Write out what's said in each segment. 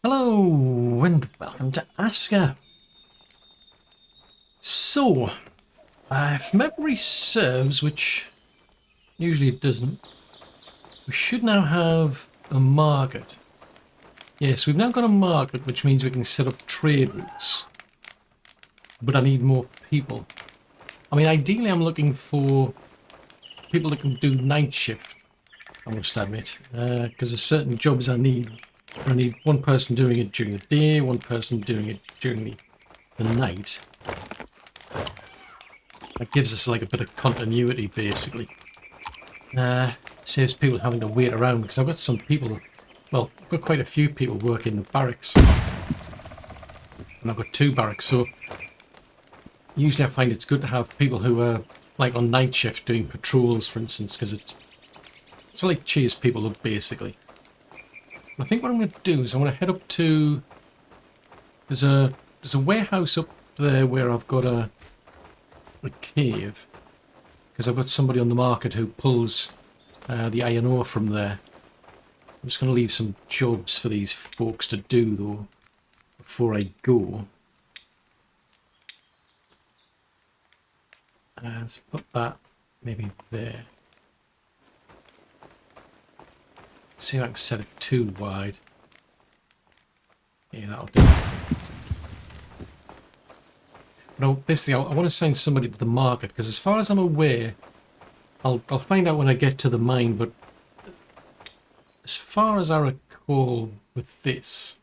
Hello and welcome to Aska. So, if memory serves, which usually it doesn't, we should now have a market. Yes, we've now got a market, which means we can set up trade routes. But I need more people. I mean, ideally I'm looking for people that can do night shift, I must admit, because there's certain jobs I need. I need one person doing it during the day, one person doing it during the night. That gives us like a bit of continuity, basically. Saves people having to wait around, because I've got some people, well, I've got quite a few people working in the barracks. And I've got 2 barracks, so usually I find it's good to have people who are like on night shift doing patrols, for instance, because it's like cheers people up, basically. I think what I'm going to do is I'm going to head up to... There's a warehouse up there where I've got a cave. Because I've got somebody on the market who pulls the iron ore from there. I'm just going to leave some jobs for these folks to do, though, before I go. Let's put that maybe there. See if I can set it too wide. Yeah, that'll do. No, basically, I want to send somebody to the market, because as far as I'm aware, I'll find out when I get to the mine, but as far as I recall with this,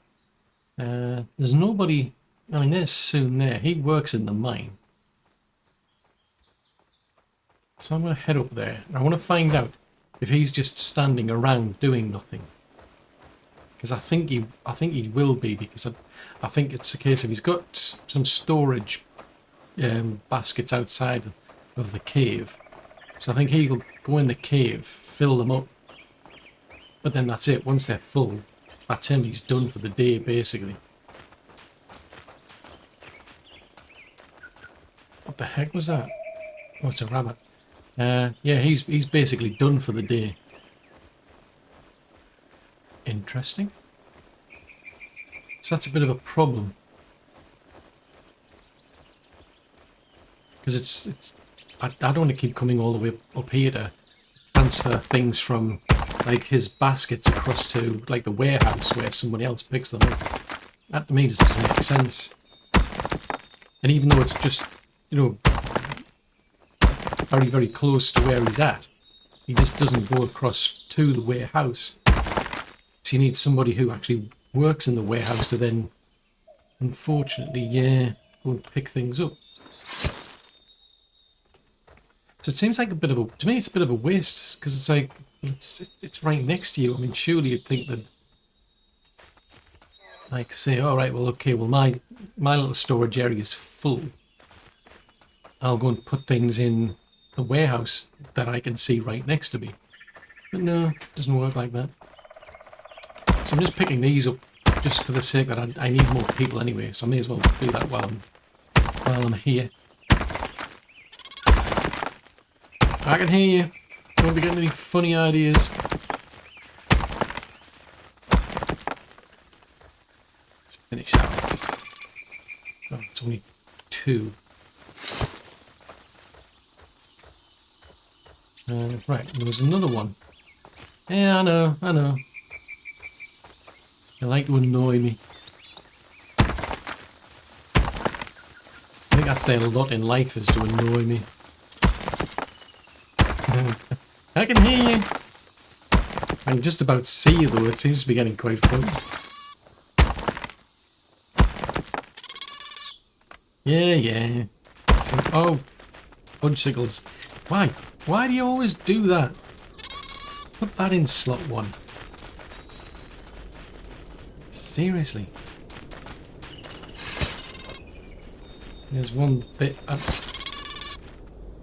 there's nobody... I mean, there's Soon there. He works in the mine. So I'm going to head up there. I want to find out if he's just standing around doing nothing, because I think he will be, because I think it's a case of he's got some storage baskets outside of the cave, so I think he'll go in the cave, fill them up, but then that's it. Once they're full, that's him. He's done for the day, basically. What the heck was that? Oh, it's a rabbit. Yeah, he's basically done for the day. Interesting. So that's a bit of a problem, because I don't want to keep coming all the way up here to transfer things from like his baskets across to like the warehouse where somebody else picks them up. That to me just doesn't make sense. And even though it's just, you know, very, very close to where he's at, he just doesn't go across to the warehouse. So you need somebody who actually works in the warehouse to then, unfortunately, yeah, go and pick things up. So it seems like a bit of a, to me it's a bit of a waste, because it's like, it's right next to you. I mean, surely you'd think that, like, say, all right, well, okay, well, my little storage area is full. I'll go and put things in the warehouse that I can see right next to me. But no, it doesn't work like that. So I'm just picking these up just for the sake that I need more people anyway, so I may as well do that while I'm here. I can hear you. Don't be getting any funny ideas. Let's finish that. Oh, it's only 2. Right, there was another one. Yeah, I know. They like to annoy me. I think that's their lot in life, is to annoy me. I can hear you. I can just about see you, though. It seems to be getting quite fun. Yeah. Oh, fudgesicles. Why? Why do you always do that? Put that in slot 1. Seriously. There's one bit...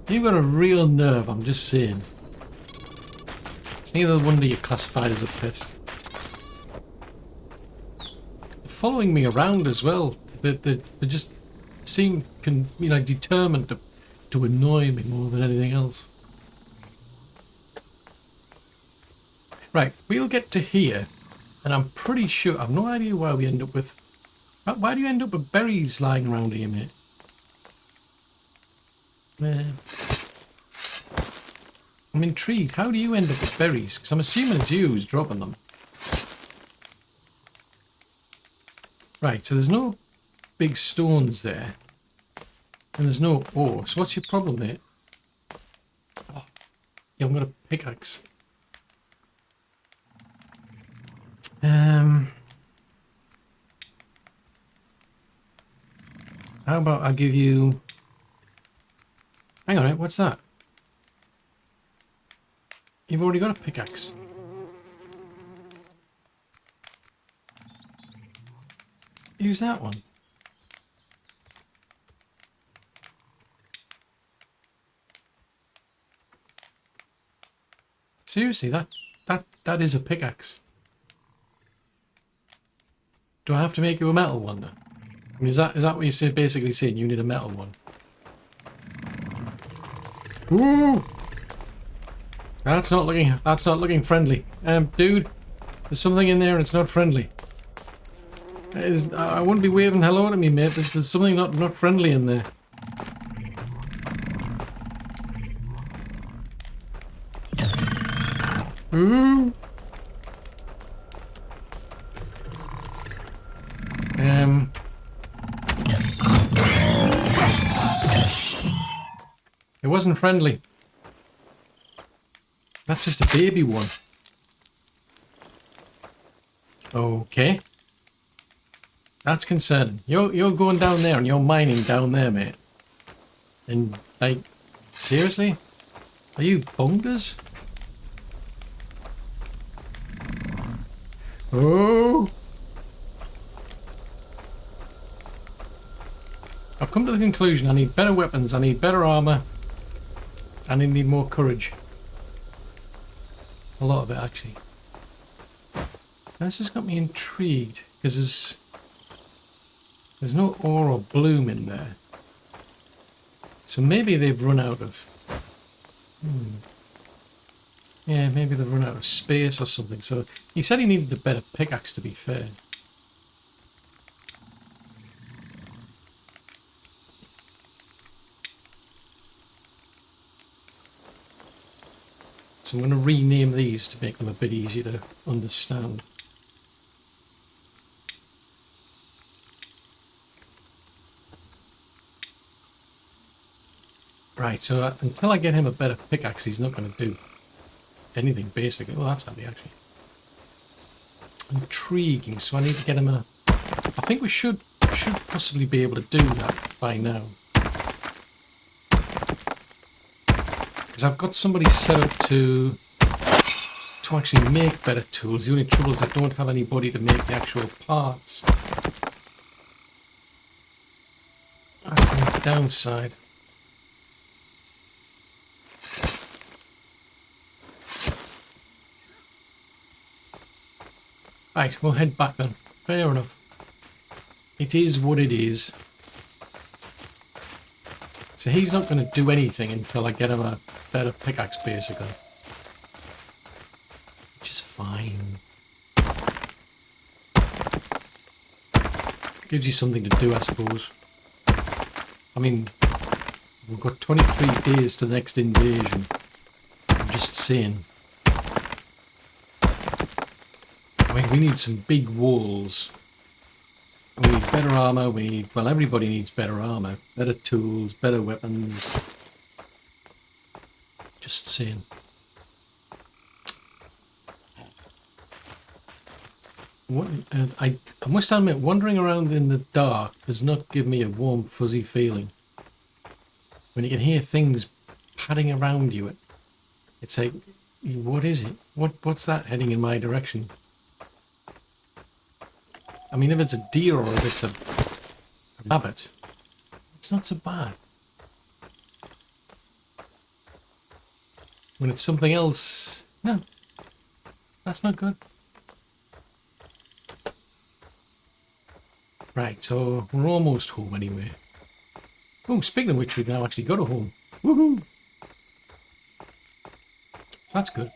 You've got a real nerve, I'm just saying. It's neither wonder you're classified as a pest. They're following me around as well. They just seem, you know, determined to annoy me more than anything else. Right, we'll get to here And I'm pretty sure, I've no idea why we end up with... Why do you end up with berries lying around here, mate? I'm intrigued. How do you end up with berries? Because I'm assuming it's you who's dropping them. Right, so there's no big stones there. And there's no ore. So what's your problem, mate? Oh, yeah, I'm going to pickaxe. How about I give you... Hang on, what's that? You've already got a pickaxe. Use that one. Seriously, that is a pickaxe. Do I have to make you a metal one then? I mean, is that what you're basically saying? You need a metal one. Ooh! That's not looking friendly. Dude, there's something in there and it's not friendly. I wouldn't be waving hello to me, mate. There's something not friendly in there. Ooh! It wasn't friendly. That's just a baby one. Okay. That's concerning. You're going down there and you're mining down there, mate. And, like, seriously? Are you bonkers? Oh! I've come to the conclusion I need better weapons, I need better armor, and I need more courage. A lot of it, actually. This has got me intrigued, because there's no ore or bloom in there. So maybe they've run out of... Yeah, maybe they've run out of space or something. So he said he needed a better pickaxe, to be fair. So I'm going to rename these to make them a bit easier to understand. Right, so until I get him a better pickaxe, he's not going to do anything, basically. Well, that's handy, actually. Intriguing, so I need to get him a... I think we should possibly be able to do that by now. Because I've got somebody set up to actually make better tools. The only trouble is I don't have anybody to make the actual parts. That's the downside. Right, we'll head back then. Fair enough. It is what it is. So he's not going to do anything until I get him a better pickaxe, basically. Which is fine. Gives you something to do, I suppose. I mean, we've got 23 days to the next invasion. I'm just saying. I mean, we need some big walls. We need better armor, well, everybody needs better armor. Better tools, better weapons. Just saying. What, I must admit, wandering around in the dark does not give me a warm, fuzzy feeling. When you can hear things padding around you, it's like, what is it? What's that heading in my direction? I mean, if it's a deer or if it's a rabbit, it's not so bad. When it's something else, no, that's not good. Right, so we're almost home anyway. Oh, speaking of which, we've now actually got a home. Woohoo! So that's good.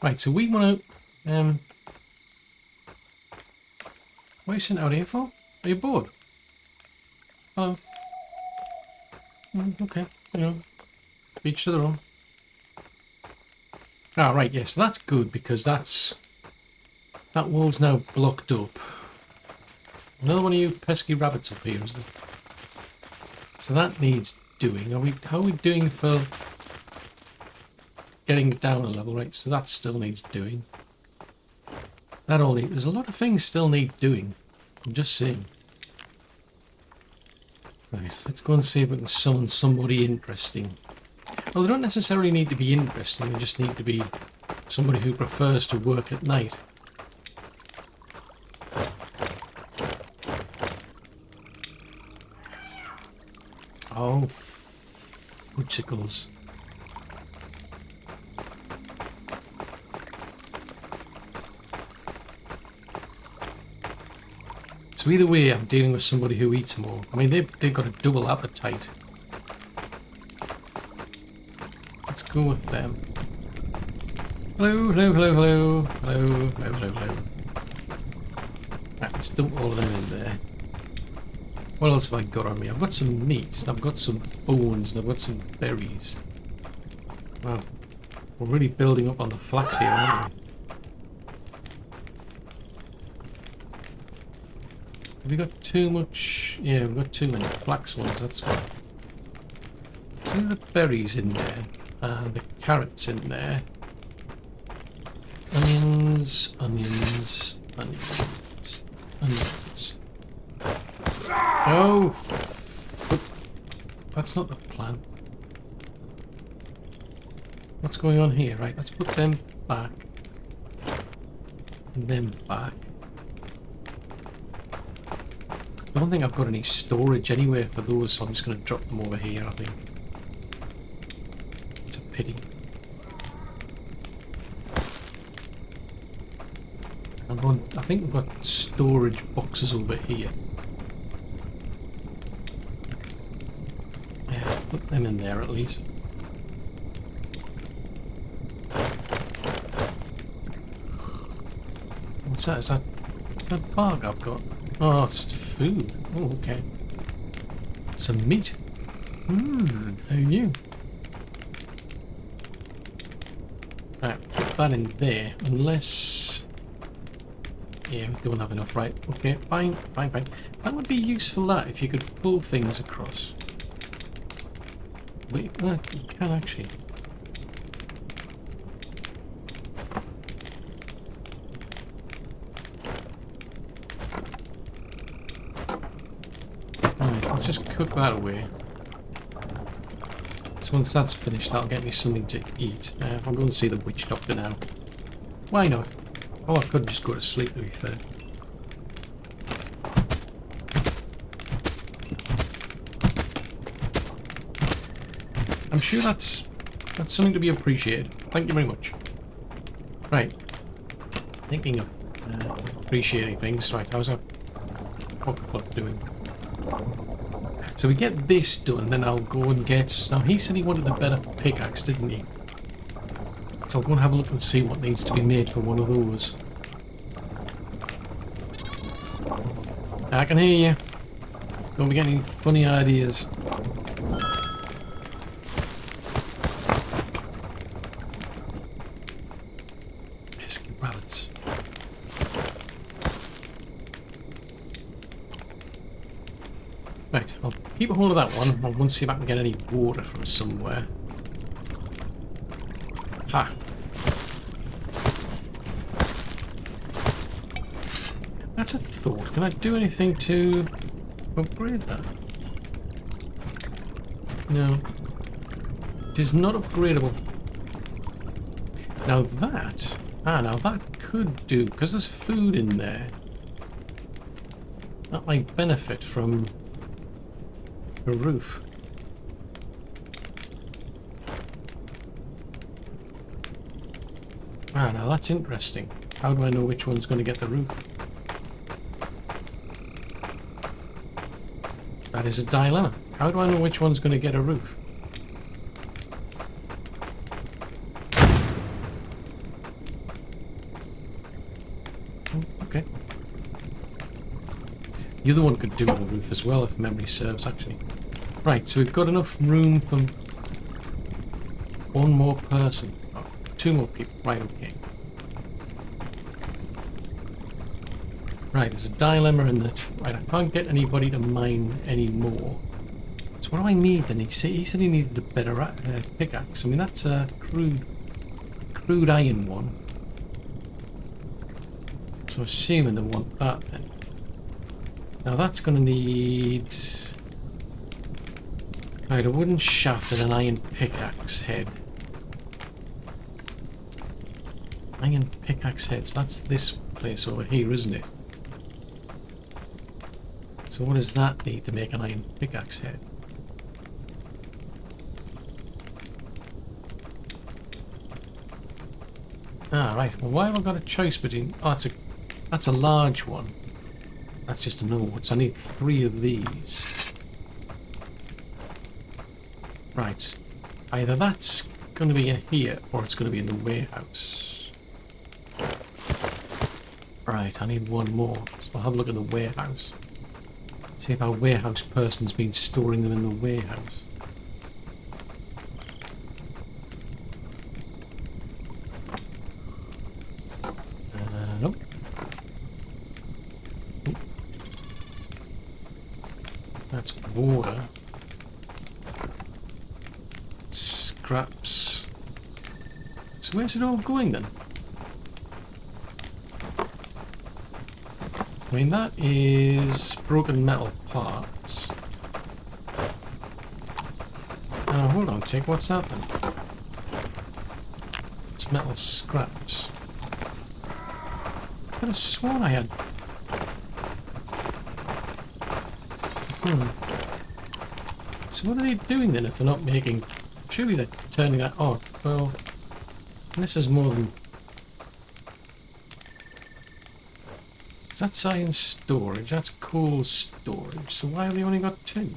Right, so we want to What are you sent out here for? Are you bored? Hello. Okay, you know, each to their own. Ah, right, yes, that's good because that wall's now blocked up. Another one of you pesky rabbits up here, is there? So that needs doing. How are we doing for getting down a level? Right, so that still needs doing. There's a lot of things still need doing. I'm just saying. Right, let's go and see if we can summon somebody interesting. Well, they don't necessarily need to be interesting, they just need to be somebody who prefers to work at night. Oh, footsicles. So either way, I'm dealing with somebody who eats more. I mean, they've got a double appetite. Let's go with them. Hello, hello, hello, hello, hello, hello, hello, hello. Right, let's dump all of them in there. What else have I got on me? I've got some meat, I've got some bones, and I've got some berries. Wow, we're really building up on the flax here, aren't we? Have we got too much? Yeah, we've got too many flax ones, that's why. So the berries in there, and the carrots in there. Onions, onions, onions, onions. Oh! That's not the plan. What's going on here? Right, let's put them back. And them back. I don't think I've got any storage anywhere for those, so I'm just going to drop them over here, I think. It's a pity. I think we've got storage boxes over here. Yeah, put them in there at least. What's that? Is that a bug I've got? Oh, it's food. Oh, okay. Some meat. How new. Right, put that in there. Unless... yeah, we don't have enough. Right, okay, fine, fine, fine. That would be useful, that, if you could pull things across. Wait, well, you can actually. Right, I'll just cook that away. So once that's finished, that'll get me something to eat. I'll go and see the witch doctor now. Why not? Oh, I could just go to sleep, to be fair. I'm sure that's something to be appreciated. Thank you very much. Right. Thinking of appreciating things. Right, how's our pocket clock doing? So we get this done, then I'll go and get... Now, he said he wanted a better pickaxe, didn't he? So I'll go and have a look and see what needs to be made for one of those. I can hear you. Don't be getting any funny ideas. Pesky rabbits. Right, I'll keep a hold of that one. I'll go and see if I can get any water from somewhere. Ha! That's a thought. Can I do anything to upgrade that? No. It is not upgradable. Now that... now that could do, because there's food in there. That might benefit from a roof. Now that's interesting. How do I know which one's going to get the roof? That is a dilemma. How do I know which one's going to get a roof? Okay. The other one could do the roof as well, if memory serves, actually. Right, so we've got enough room for one more person. Oh, two more people. Right, okay. Right, there's a dilemma in that. Right, I can't get anybody to mine anymore. So what do I need then? He said he needed a better pickaxe. I mean, that's a crude iron one. So assuming they want that then. Now that's going to need... Right, a wooden shaft and an iron pickaxe head. Iron pickaxe heads, that's this place over here, isn't it? So what does that need to make an iron pickaxe head? Ah, right. Well, why have I got a choice between... Oh, that's a large one. That's just a normal one. So I need 3 of these. Right. Either that's going to be in here, or it's going to be in the warehouse. Right, I need one more. So I'll have a look at the warehouse. See if our warehouse person's been storing them in the warehouse. Nope. Nope. That's water. Scraps. So where's it all going then? I mean, that is broken metal parts. Oh, hold on, Tick, what's that then? It's metal scraps. I could have sworn I had... So what are they doing then if they're not making... Surely they're turning that on. Well, this is more than... That's science storage, that's coal storage, so why have they only got 2?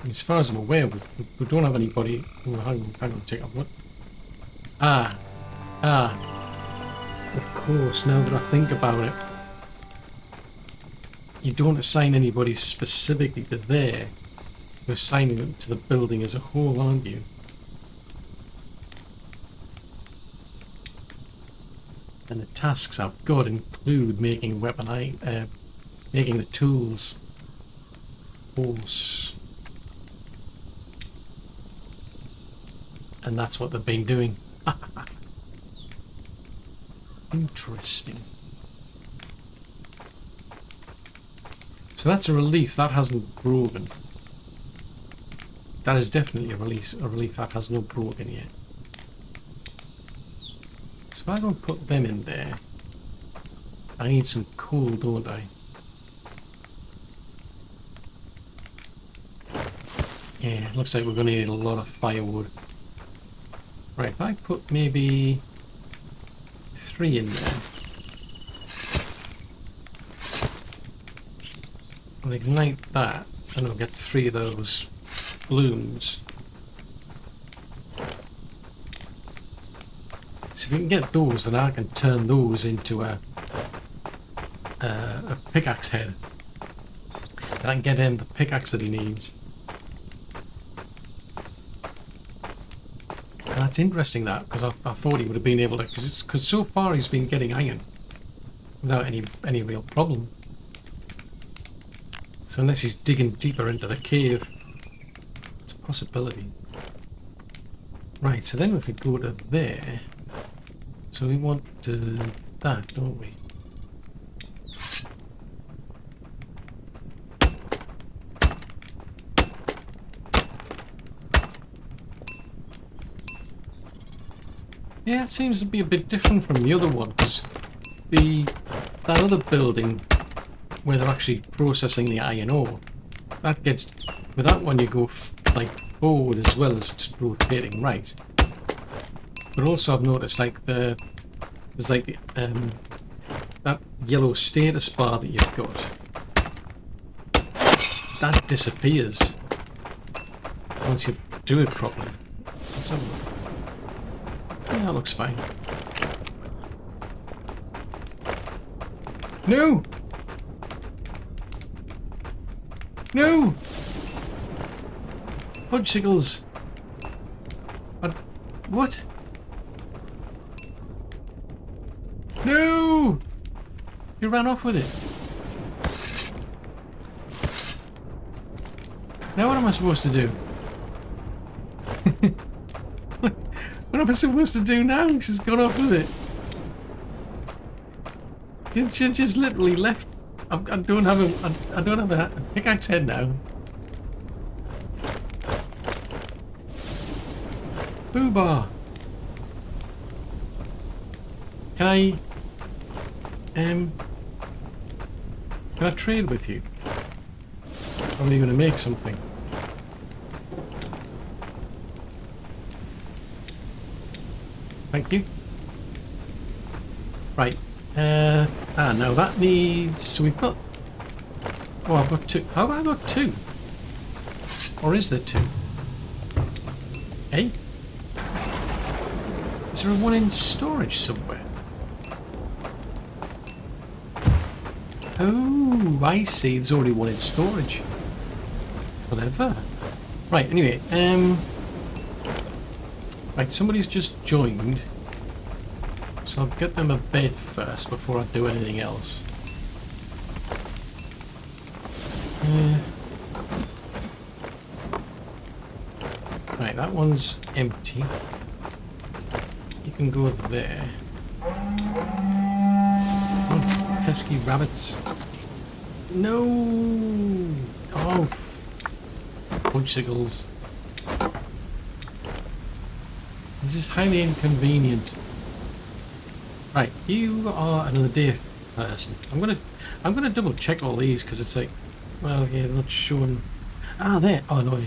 As far as I'm aware, we don't have anybody... Oh, hang on, take off what? Of course, now that I think about it. You don't assign anybody specifically to there. You're assigning them to the building as a whole, aren't you? And the tasks I've got include making making the tools. Horse. And that's what they've been doing. Interesting. So that's a relief that hasn't broken. That is definitely a relief that has not broken yet. So if I don't put them in there, I need some coal, don't I? Yeah, looks like we're going to need a lot of firewood. Right, if I put maybe 3 in there. I'll ignite that, and I'll get 3 of those blooms. So if we can get those, then I can turn those into a pickaxe head. And I can get him the pickaxe that he needs. And that's interesting, that, because I thought he would have been able to, because so far he's been getting iron without any real problem. So unless he's digging deeper into the cave, it's a possibility. Right, so then if we go to there, so we want that, don't we? Yeah, it seems to be a bit different from the other one, because that other building where they're actually processing the iron ore, that gets, with that one you go like forward as well as rotating right. But also I've noticed like there's like that yellow status bar that you've got, that disappears once you do it properly. Let's have a look. Yeah, that looks fine. No! No! Fudgesicles! What? No! You ran off with it. Now what am I supposed to do? What am I supposed to do now? She's gone off with it. She just literally left. I don't have a pickaxe head now. Boobar. Can I trade with you? Or are you going to make something? Thank you. Right. Now that needs... So we've got... Oh, I've got two. How have I got two? Or is there two? Eh? Is there a one in storage somewhere? Oh, I see. There's already one in storage. Clever. Right, anyway, right, somebody's just joined. So I'll get them a bed first before I do anything else. Right, that one's empty. You can go there. Oh, pesky rabbits. No! Oh, fudgesicles. This is highly inconvenient. Right, you are another deer person. I'm gonna double check all these because it's like, well, yeah, they're not showing. Ah, there. Oh no.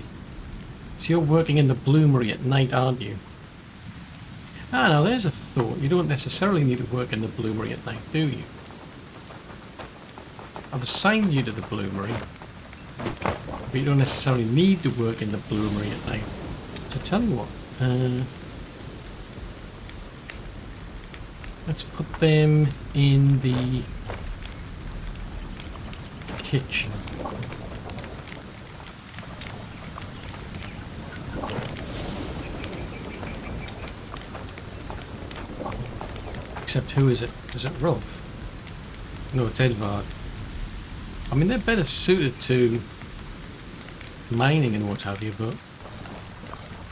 So you're working in the bloomery at night, aren't you? Ah, now there's a thought. You don't necessarily need to work in the bloomery at night, do you? I've assigned you to the bloomery, but you don't necessarily need to work in the bloomery at night. So tell you what. Let's put them in the kitchen. Except who is it? Is it Rolf? No, it's Edvard. I mean, they're better suited to mining and what have you, but...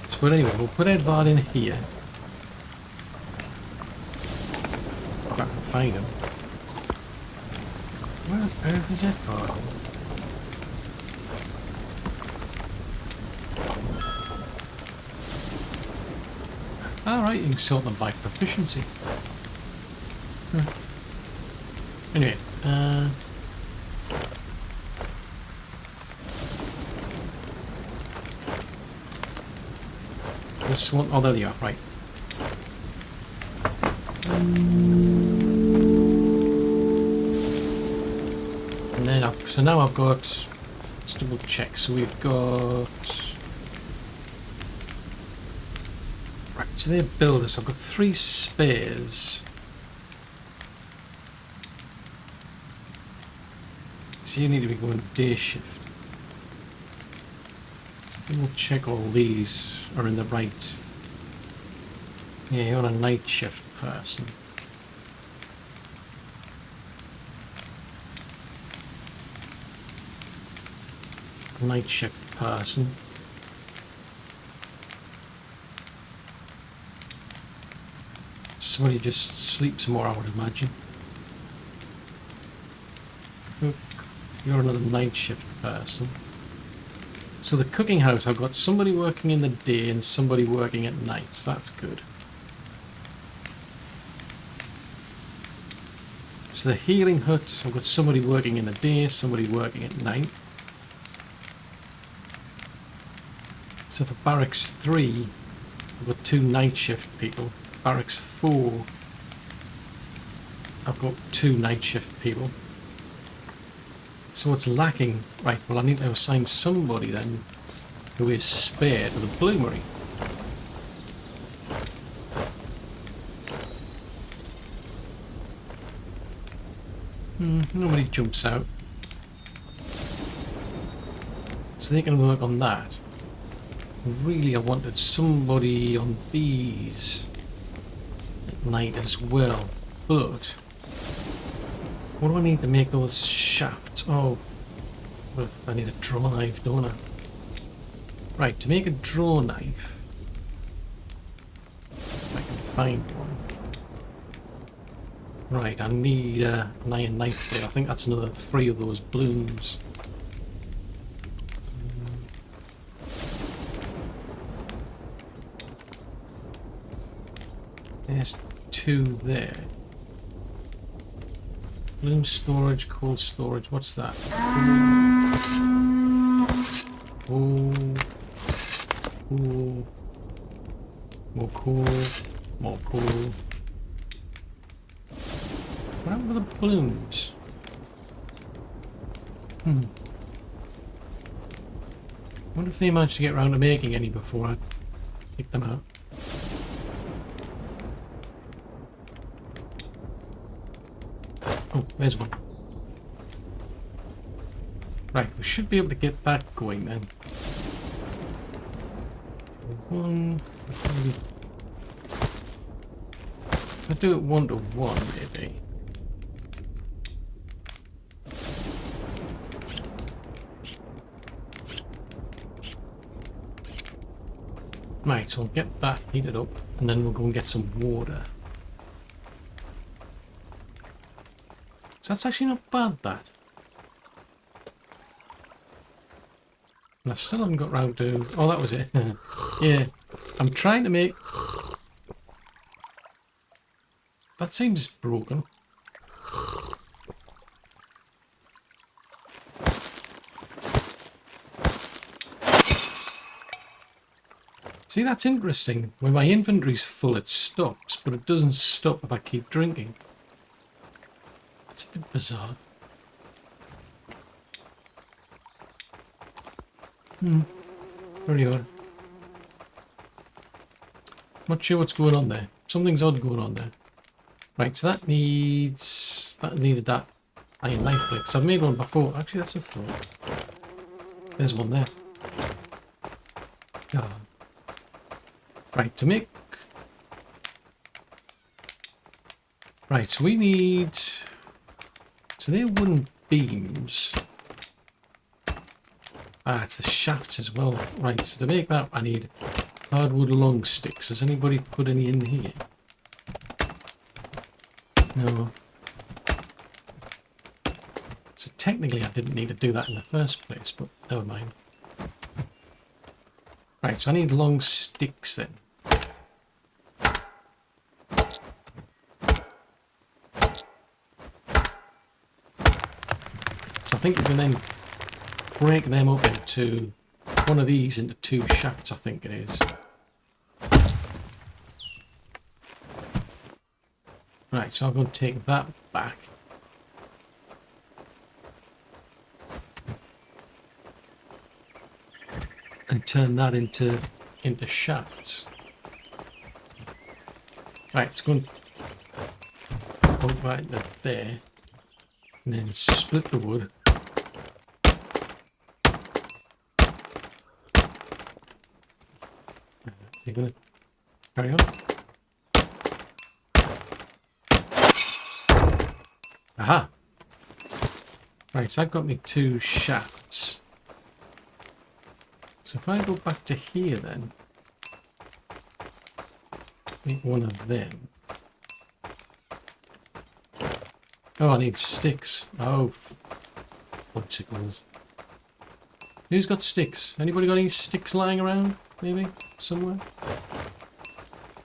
So, but anyway, we'll put Edvard in here. If I can find him. Where on earth is Edvard? Alright, you can sort them by proficiency. Anyway, this one, oh there they are, right. And then so now I've got, let's double check, so we've got, right, so they're builders, I've got 3 spares. So you need to be going day shift. So we'll check all these are in the right. Yeah, you're a night shift person. Night shift person. Somebody just sleeps more, I would imagine. Cook. You're another night shift person. So the cooking house, I've got somebody working in the day and somebody working at night. So that's good. So the healing hut, I've got somebody working in the day, somebody working at night. So for barracks 3, I've got 2 night shift people. Barracks 4, I've got 2 night shift people. So what's lacking? Right, well I need to assign somebody then who is spare to the bloomery. Nobody jumps out. So they can work on that. Really, I wanted somebody on these at night as well. But what do I need to make those shafts? Oh, well, I need a draw knife, don't I? Right, to make a draw knife, if I can find one. Right, I need an iron knife blade. I think that's another 3 of those blooms. There's 2 there. Bloom storage, coal storage, what's that? Oh. Cool. More coal. More coal. What happened to the blooms? Wonder if they managed to get around to making any before I pick them out. Oh, there's one. Right, we should be able to get that going then. One. I do it 1 to 1 maybe. Right, so we'll get that heated up and then we'll go and get some water. So that's actually not bad, that. And I still haven't got round to... Oh, that was it. Yeah. I'm trying to make... That seems broken. See, that's interesting. When my inventory's full, it stops, but it doesn't stop if I keep drinking. That's a bit bizarre. Very odd. Not sure what's going on there. Something's odd going on there. Right, so that needs... That needed that iron knife blade. Because I've made one before. Actually, that's a thought. There's one there. Oh. Right, to make... Right, so we need... So they're wooden beams. Ah, it's the shafts as well. Right, so to make that I need hardwood long sticks. Has anybody put any in here? No. So technically I didn't need to do that in the first place, but never mind. Right, so I need long sticks then. So I think we can then break them up into one of these into 2 shafts, I think it is. Right, so I'm going to take that back. And turn that into shafts. Right, it's going to go right there. And then split the wood. You're going to carry on? Aha! Right, so I've got me 2 shafts. So if I go back to here then, make one of them. Oh, I need sticks. Oh, chickens. Who's got sticks? Anybody got any sticks lying around? Maybe? Somewhere?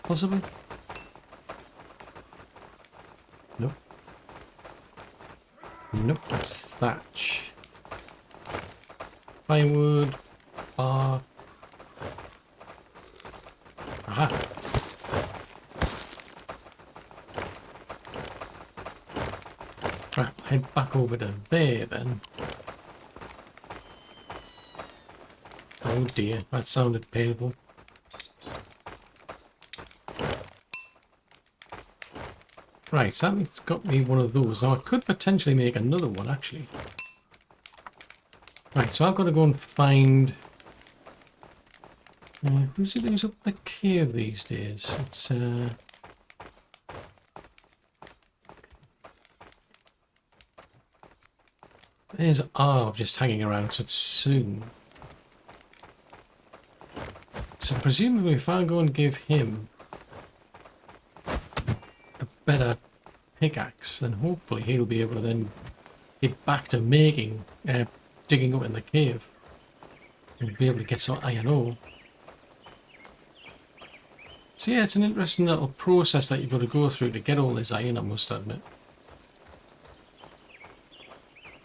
Possibly? Nope. Nope, that's thatch. Firewood. Bark. Aha! Right, head back over to there then. Oh dear, that sounded painful. Right, so that's got me one of those. Now I could potentially make another one, actually. Right, so I've got to go and find... who's up the cave these days? It's... There's Arv just hanging around, so it's soon. So presumably if I go and give him a better pickaxe, then hopefully he'll be able to then get back to making, digging up in the cave. And be able to get some iron ore. So yeah, it's an interesting little process that you've got to go through to get all this iron, I must admit.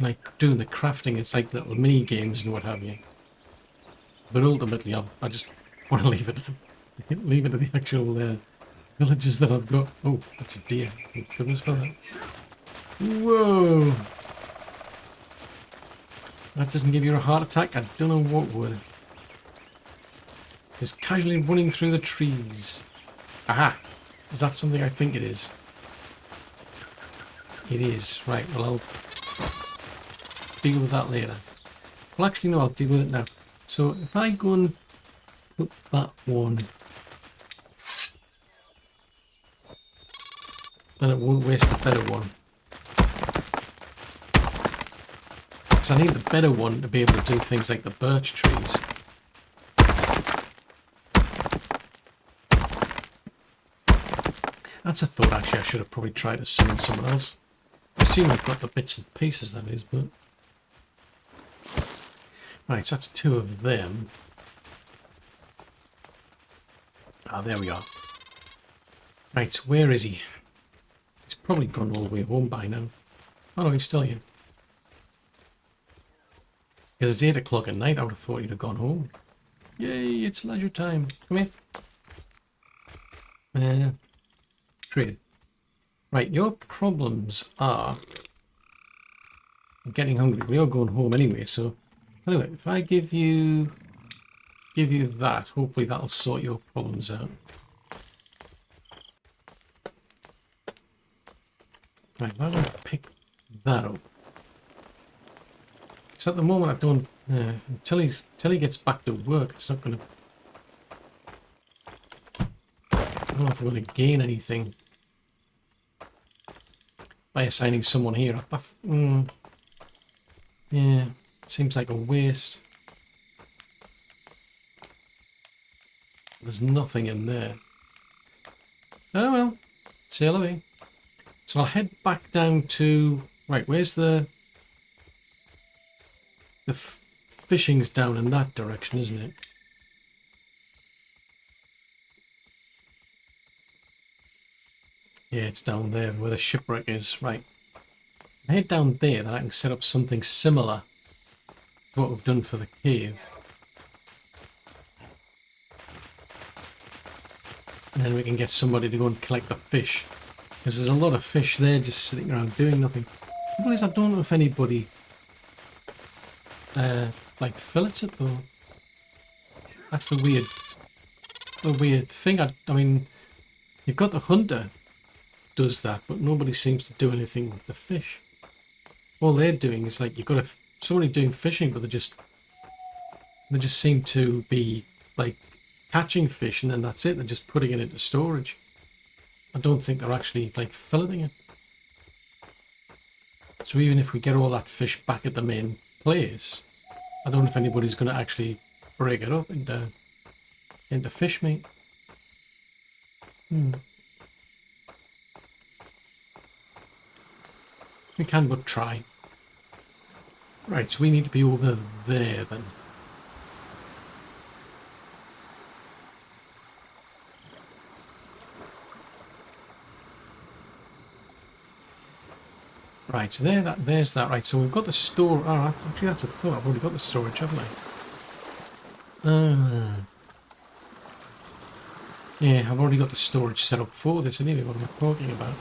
Like doing the crafting, it's like little mini games and what have you. But ultimately, I just want to leave it to the actual villages that I've got. Oh, that's a deer. Thank goodness for that. Whoa! That doesn't give you a heart attack. I don't know what would. Just casually running through the trees. Aha! Is that something I think it is? It is. Right, well I'll deal with that later. Well actually no, I'll deal with it now. So if I go and put that one, then it won't waste the better one. Because I need the better one to be able to do things like the birch trees. That's a thought, actually. I should have probably tried to summon someone else. I assume I've got the bits and pieces, that is, but... Right, so that's two of them. Ah, there we are. Right, where is he? He's probably gone all the way home by now. Oh no, he's still here. Because it's 8 o'clock at night, I would have thought he'd have gone home. Yay, it's leisure time. Come here. Trade. Right, your problems are... I'm getting hungry. We are going home anyway, so... Anyway, if I give you that, hopefully that'll sort your problems out. Right, I'm going to pick that up. So at the moment I don't... until he gets back to work, it's not going to... I don't know if I'm going to gain anything by assigning someone here. Yeah, it seems like a waste. There's nothing in there. Oh well, sail away. So I'll head back down to... Right, where's the fishing's down in that direction, isn't it? Yeah, it's down there where the shipwreck is. Right. Head down there, then I can set up something similar to what we've done for the cave. And then we can get somebody to go and collect the fish. Because there's a lot of fish there just sitting around doing nothing. The problem is I don't know if anybody like fillets it though. That's the weird thing. I mean, you've got the hunter does that, but nobody seems to do anything with the fish. All they're doing is like you've got somebody doing fishing, but they just seem to be like catching fish and then that's it. They're just putting it into storage. I don't think they're actually like filleting it. So even if we get all that fish back at the main place, I don't know if anybody's going to actually break it up into fish meat. We can but try. Right, so we need to be over there then. Right, so there's that. Right, so we've got the store. Oh, that's a thought. I've already got the storage, haven't I? Yeah, I've already got the storage set up for this anyway. What am I talking about?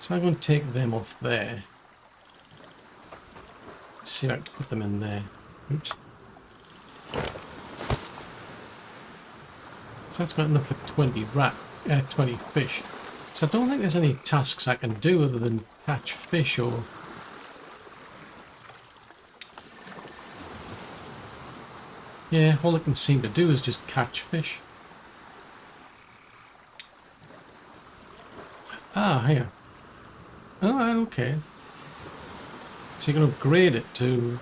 So I'm going to take them off there. See if I can put them in there. Oops. So that's got enough for 20 fish. So I don't think there's any tasks I can do other than catch fish or... Yeah, all I can seem to do is just catch fish. Ah, here. Alright, okay. So you can upgrade it to...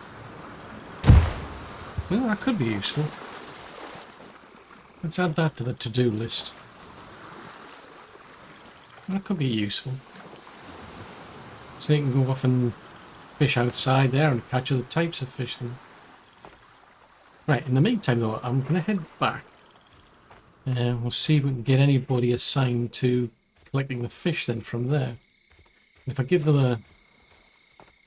Well, that could be useful. Let's add that to the to-do list. That could be useful. So you can go off and fish outside there and catch other types of fish then. Right, in the meantime though, I'm going to head back. We'll see if we can get anybody assigned to collecting the fish then from there. If I give them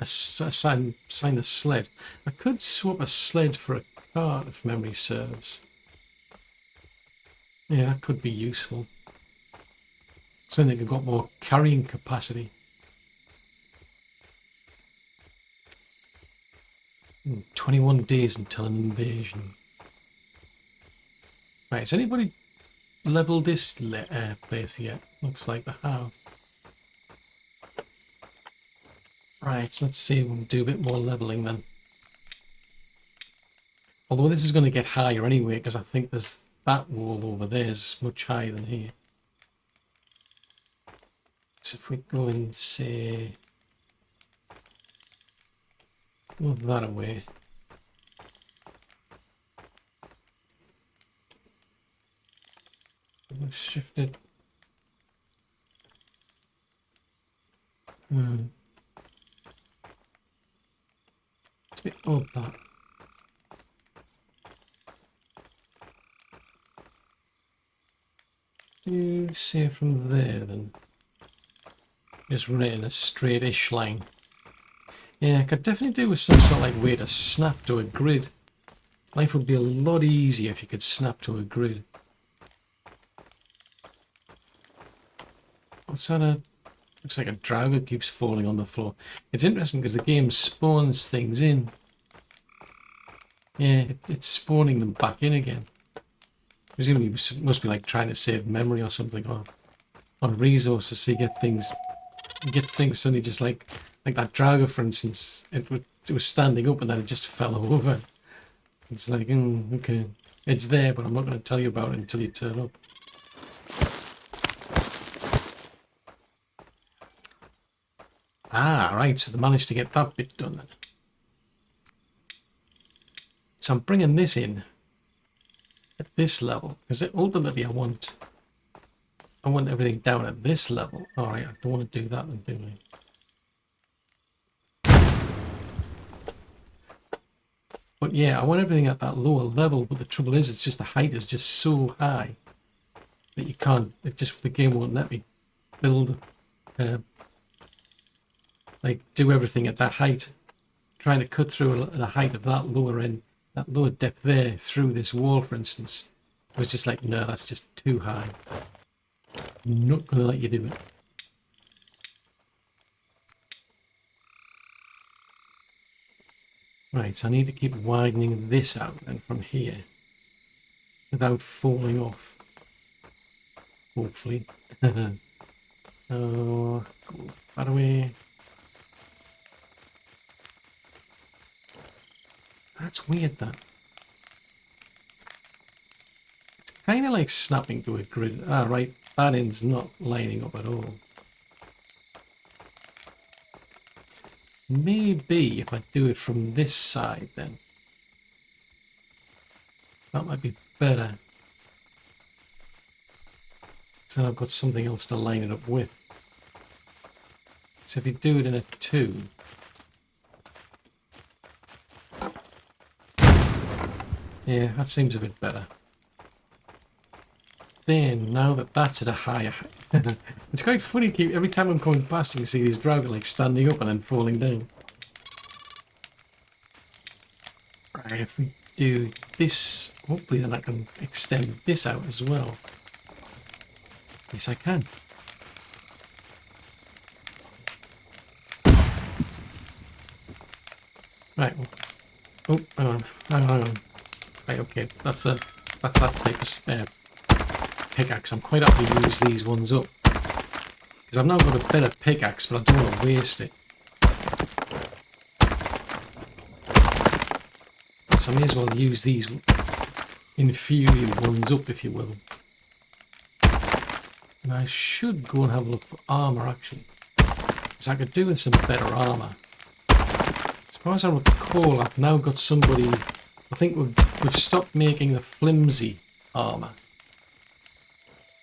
assign a sled, I could swap a sled for a cart if memory serves. Yeah, that could be useful. So then they've got more carrying capacity. 21 days until an invasion. Right, has anybody leveled this place yet? Looks like they have. Right, so let's see if we can do a bit more leveling then. Although this is going to get higher anyway, because I think there's that wall over there is much higher than here. So if we go and say... move that away. We'll shift it. It's a bit odd that. Do say from there then. Just run it in a straight-ish line. Yeah, I could definitely do with some sort of like way to snap to a grid. Life would be a lot easier if you could snap to a grid. What's that? Looks like a dragon keeps falling on the floor. It's interesting because the game spawns things in. Yeah, it's spawning them back in again. Presumably it must be like trying to save memory or something, or on resources so you get things. It gets things suddenly just like that dragon, for instance. It was standing up and then it just fell over. It's like, okay, it's there, but I'm not going to tell you about it until you turn up. Ah, right, so they managed to get that bit done then. So I'm bringing this in at this level, because ultimately I want everything down at this level. Alright, I don't want to do that then, do I? But yeah, I want everything at that lower level, but the trouble is, it's just the height is just so high that you can't, the game won't let me build, like do everything at that height. Trying to cut through the height of that lower end, that lower depth there through this wall, for instance, was just like, no, that's just too high. I'm not going to let you do it. Right, so I need to keep widening this out then from here without falling off. Hopefully. Oh, go that away. That's weird, that. It's kind of like snapping to a grid. Ah, right, that end's not lining up at all. Maybe if I do it from this side then. That might be better. So then I've got something else to line it up with. So if you do it in a 2. Yeah, that seems a bit better. Then, now that that's at a higher height, it's quite funny, every time I'm going past you see these dragons like standing up and then falling down. Right, if we do this, hopefully then I can extend this out as well. Yes, I can. Right, oh, hang on. Right, okay, that's that type of pickaxe. I'm quite happy to use these ones up. Because I've now got a better pickaxe, but I don't want to waste it. So I may as well use these inferior ones up, if you will. And I should go and have a look for armour, actually. Because I could do with some better armour. As far as I recall, I've now got somebody... I think we've stopped making the flimsy armour.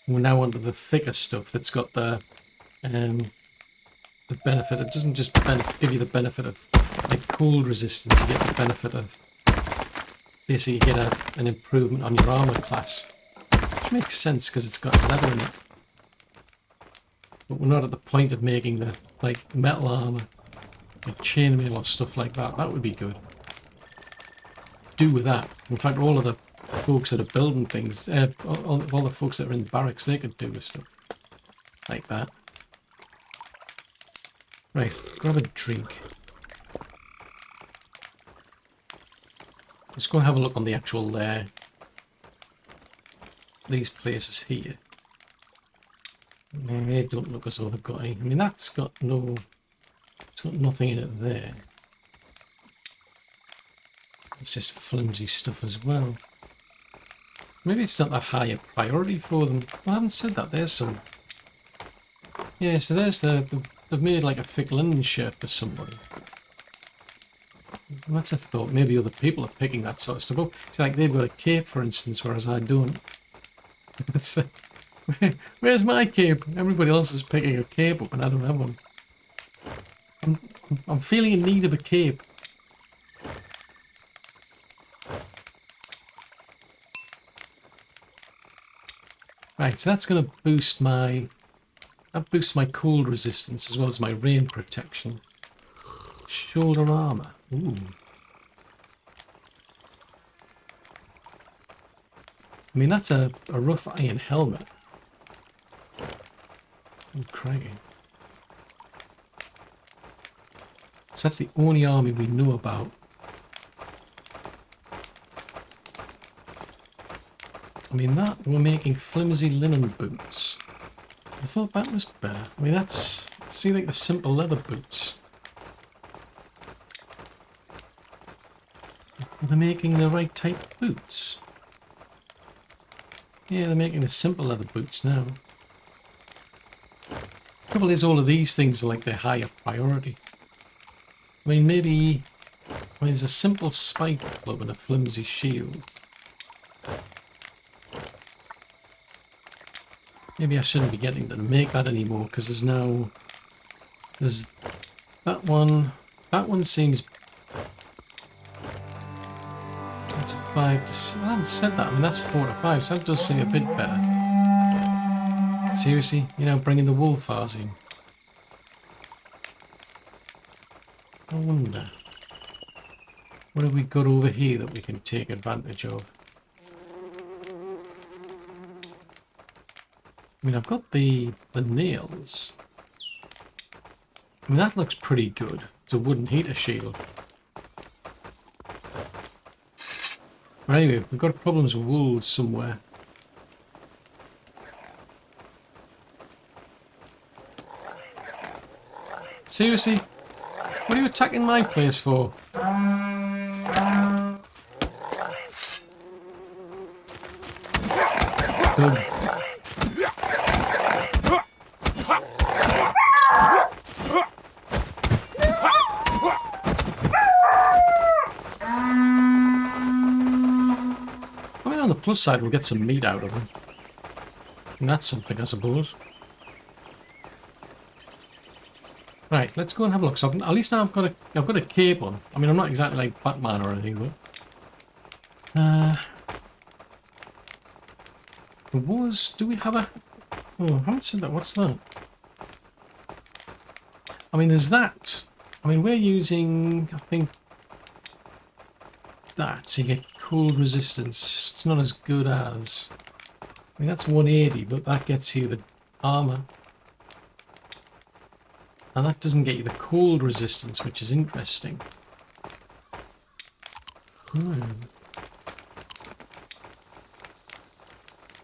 We're now onto the thicker stuff that's got the benefit. It doesn't just give you the benefit of like cold resistance, you get the benefit of basically you get an improvement on your armour class. Which makes sense because it's got leather in it. But we're not at the point of making the like metal armour, like chainmail or stuff like that. That would be good. Do with that. In fact, all of the folks that are building things, all the folks that are in the barracks, they could do with stuff like that. Right, grab a drink. Let's go and have a look on the actual these places here. They don't look as though they've got any. I mean, that's got no. It's got nothing in it there. It's just flimsy stuff as well. Maybe it's not that high a priority for them. Well, I haven't said that. There's some. Yeah, so there's they've made like a thick linen shirt for somebody. Well, that's a thought. Maybe other people are picking that sort of stuff up. It's like they've got a cape, for instance, whereas I don't. Where's my cape? Everybody else is picking a cape up and I don't have one. I'm feeling in need of a cape. Right, so that's going to boost my... That boosts my cold resistance as well as my rain protection. Shoulder armour. Ooh. I mean, that's a rough iron helmet. Oh, crikey. So that's the only army we know about. I mean, that we're making flimsy linen boots. I thought that was better. I mean, that's... See, like the simple leather boots. Are they making the right type of boots? Yeah, they're making the simple leather boots now. The trouble is, all of these things are like their higher priority. I mean, maybe... I mean, there's a simple spike club and a flimsy shield. Maybe I shouldn't be getting them to make that anymore, because there's now... There's that one... That one seems... That's a 5 to 6. I haven't said that. I mean, that's 4 to 5, so that does seem a bit better. Seriously? You know, bringing the wolfars in. I wonder... What have we got over here that we can take advantage of? I mean, I've got the nails. I mean, that looks pretty good. It's a wooden heater shield. But anyway, we've got problems with wolves somewhere. Seriously? What are you attacking my place for? Thug. On the plus side, we'll get some meat out of them. And that's something, I suppose. Right, let's go and have a look. So at least now I've got a cape on. I mean, I'm not exactly like Batman or anything, but there was. Do we have a? Oh, I haven't said that. What's that? I mean, there's that. I mean, we're using, I think, that, so you get cold resistance. It's not as good as... I mean, that's 180, but that gets you the armour. And that doesn't get you the cold resistance, which is interesting.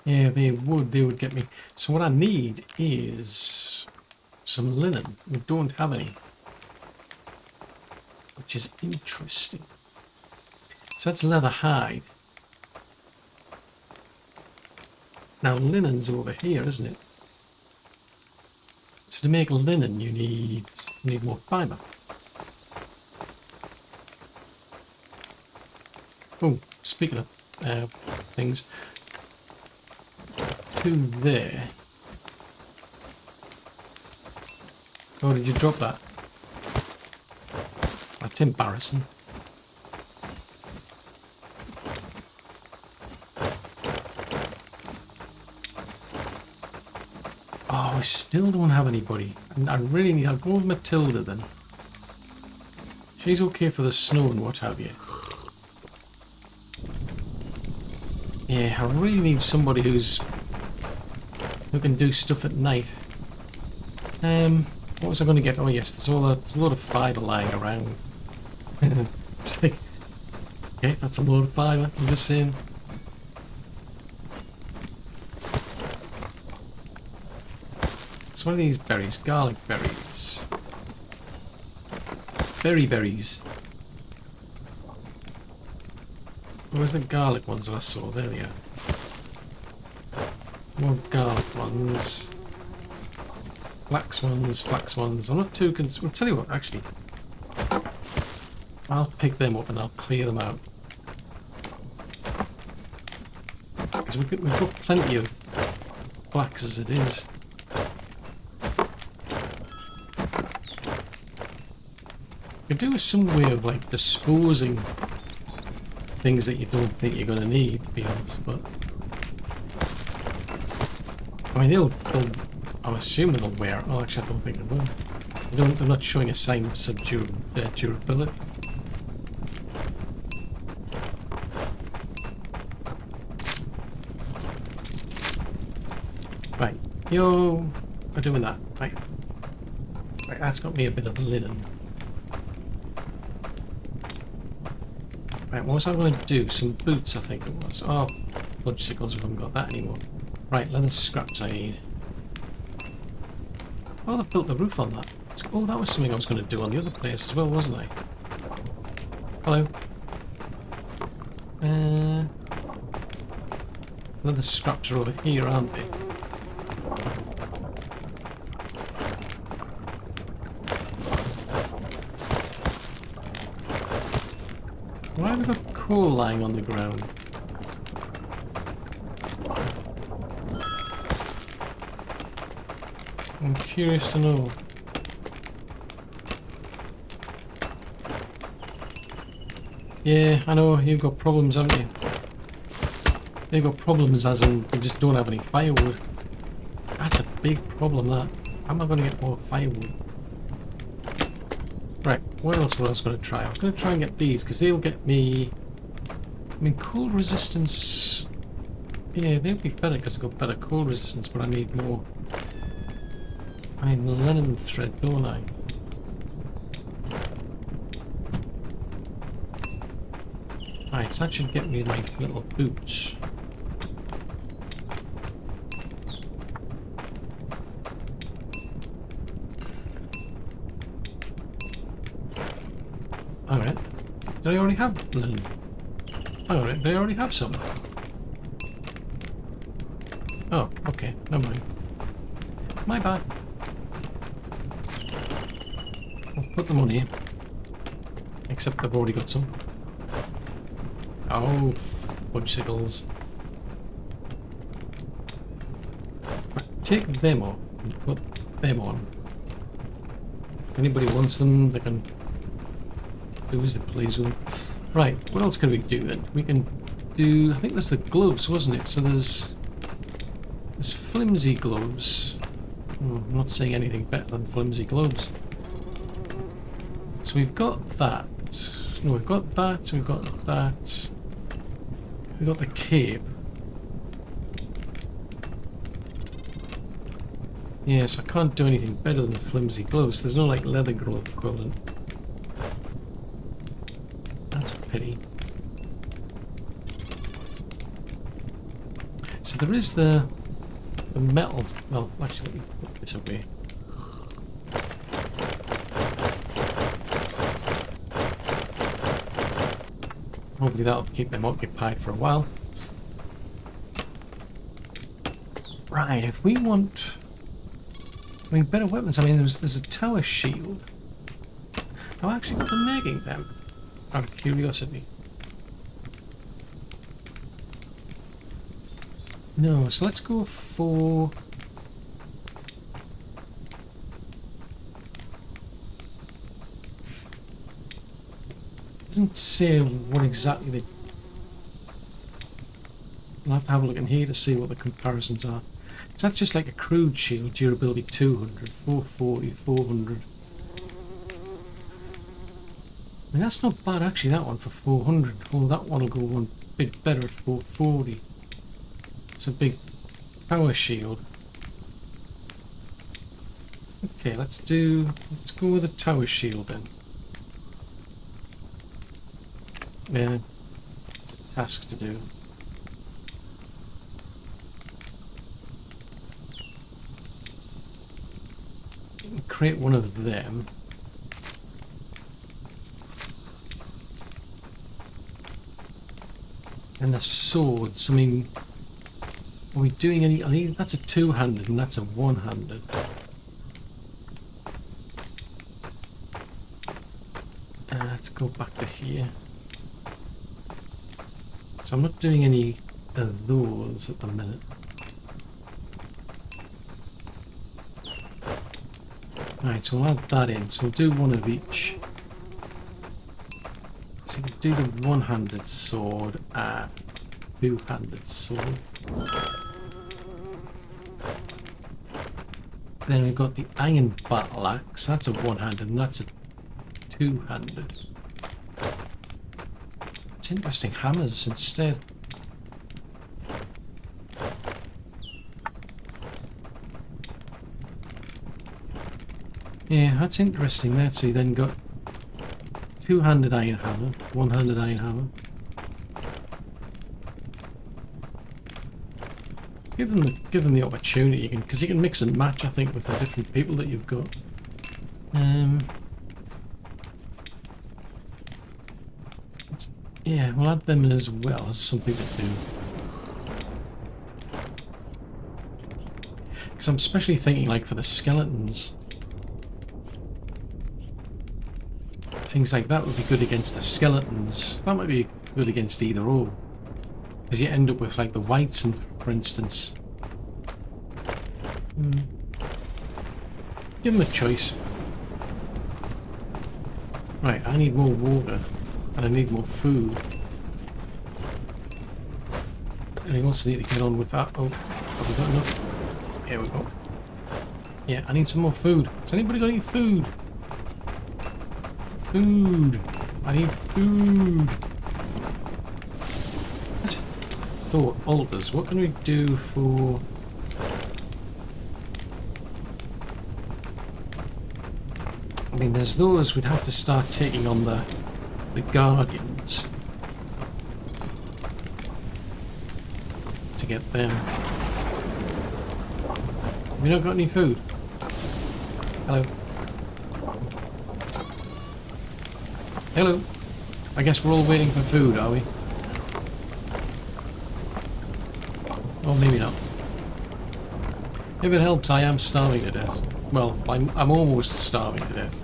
Yeah, they would get me. So what I need is some linen. We don't have any, which is interesting. So that's leather hide. Now linen's over here, isn't it? So to make linen, you need more fibre. Oh, speaking of things, 2 there. Oh, did you drop that? That's embarrassing. Oh, I still don't have anybody. I really need... I'll go with Matilda then. She's okay for the snow and what have you. Yeah, I really need somebody who can do stuff at night. What was I going to get? Oh yes, there's a lot of fibre lying around. It's like, okay, that's a lot of fibre. I'm just saying. It's one of these berries, garlic berries, berries. Where's the garlic ones that I saw? There they are. More garlic ones. Flax ones. I'm not too concerned. I'll tell you what, actually. I'll pick them up and I'll clear them out. Because we've got plenty of flax as it is. You could do some way of like disposing things that you don't think you're going to need, to be honest, but I mean, I'm assuming they'll wear. Oh, actually, I don't think they will. They're not showing a sign of durability. Right, yo, we're doing that. Right, that's got me a bit of linen. Right, what was I going to do? Some boots, I think it was. Oh, logicals, we haven't got that anymore. Right, leather scraps I need. Oh, they built the roof on that. Oh, that was something I was going to do on the other place as well, wasn't I? Hello. Leather scraps are over here, aren't they? Why have we got coal lying on the ground? I'm curious to know. Yeah, I know, you've got problems, haven't you? You've got problems as in you just don't have any firewood. That's a big problem, that. How am I going to get more firewood? Right, what else was I going to try? I was going to try and get these, because they'll get me... I mean, cold resistance... Yeah, they'll be better, because I've got better cold resistance, but I need more... I need linen thread, don't I? Right, so that should get me like little boots. Alright. Did I already have linen? Alright, did I already have some? Oh, okay, never mind. My bad. I'll put them on here. Except I've already got some. Oh, fudgesicles. Right, take them off and put them on. If anybody wants them, they can do as they please with them. Right, what else can we do then? We can do... I think there's the gloves, wasn't it? So there's flimsy gloves. I'm not saying anything better than flimsy gloves. So we've got that. No, we've got that, we've got that. We've got the cape. Yes, I can't do anything better than flimsy gloves. There's no like leather glove equivalent. That's a pity. So there is the metal. Well, actually, let me put this away. Hopefully that'll keep them occupied for a while. Right, if we want... I mean, better weapons. I mean, there's a tower shield. Have I actually got them making them? Out of curiosity. No, so let's go for... Doesn't say what exactly they... I'll have to have a look in here to see what the comparisons are. So that's just like a crude shield, durability 200, 440, 400. I mean, that's not bad actually, that one for 400. Oh, that one will go one bit better at 440. It's a big tower shield. Okay, let's go with a tower shield then. Yeah, it's a task to do. Create one of them. And the swords, I mean, are we doing any... I mean, that's a two-handed and that's a one-handed. Let's go back to here. So I'm not doing any of those at the minute. Right, so we'll add that in. So we'll do one of each. So we'll do the one-handed sword and two-handed sword. Then we've got the iron battle axe. That's a one-handed and that's a two-handed. It's interesting, hammers instead. Yeah, that's interesting. Let's see, then got two-handed iron hammer, one-handed iron hammer. Give them the opportunity, because you can mix and match, I think, with the different people that you've got. Yeah, we'll add them as well as something to do. Because I'm especially thinking, like, for the skeletons. Things like that would be good against the skeletons. That might be good against either or. Because you end up with, like, the whites, and for instance. Give them a choice. Right, I need more water. And I need more food. And I also need to get on with that. Oh, have we got enough? Here we go. Yeah, I need some more food. Has anybody got any food? Food! I need food! Let's thought altars. What can we do for... I mean, there's those we'd have to start taking on the guardians to get them. Have we not got any food? Hello. Hello. I guess we're all waiting for food, are we? Or maybe not. If it helps, I am starving to death. Well, I'm almost starving to death.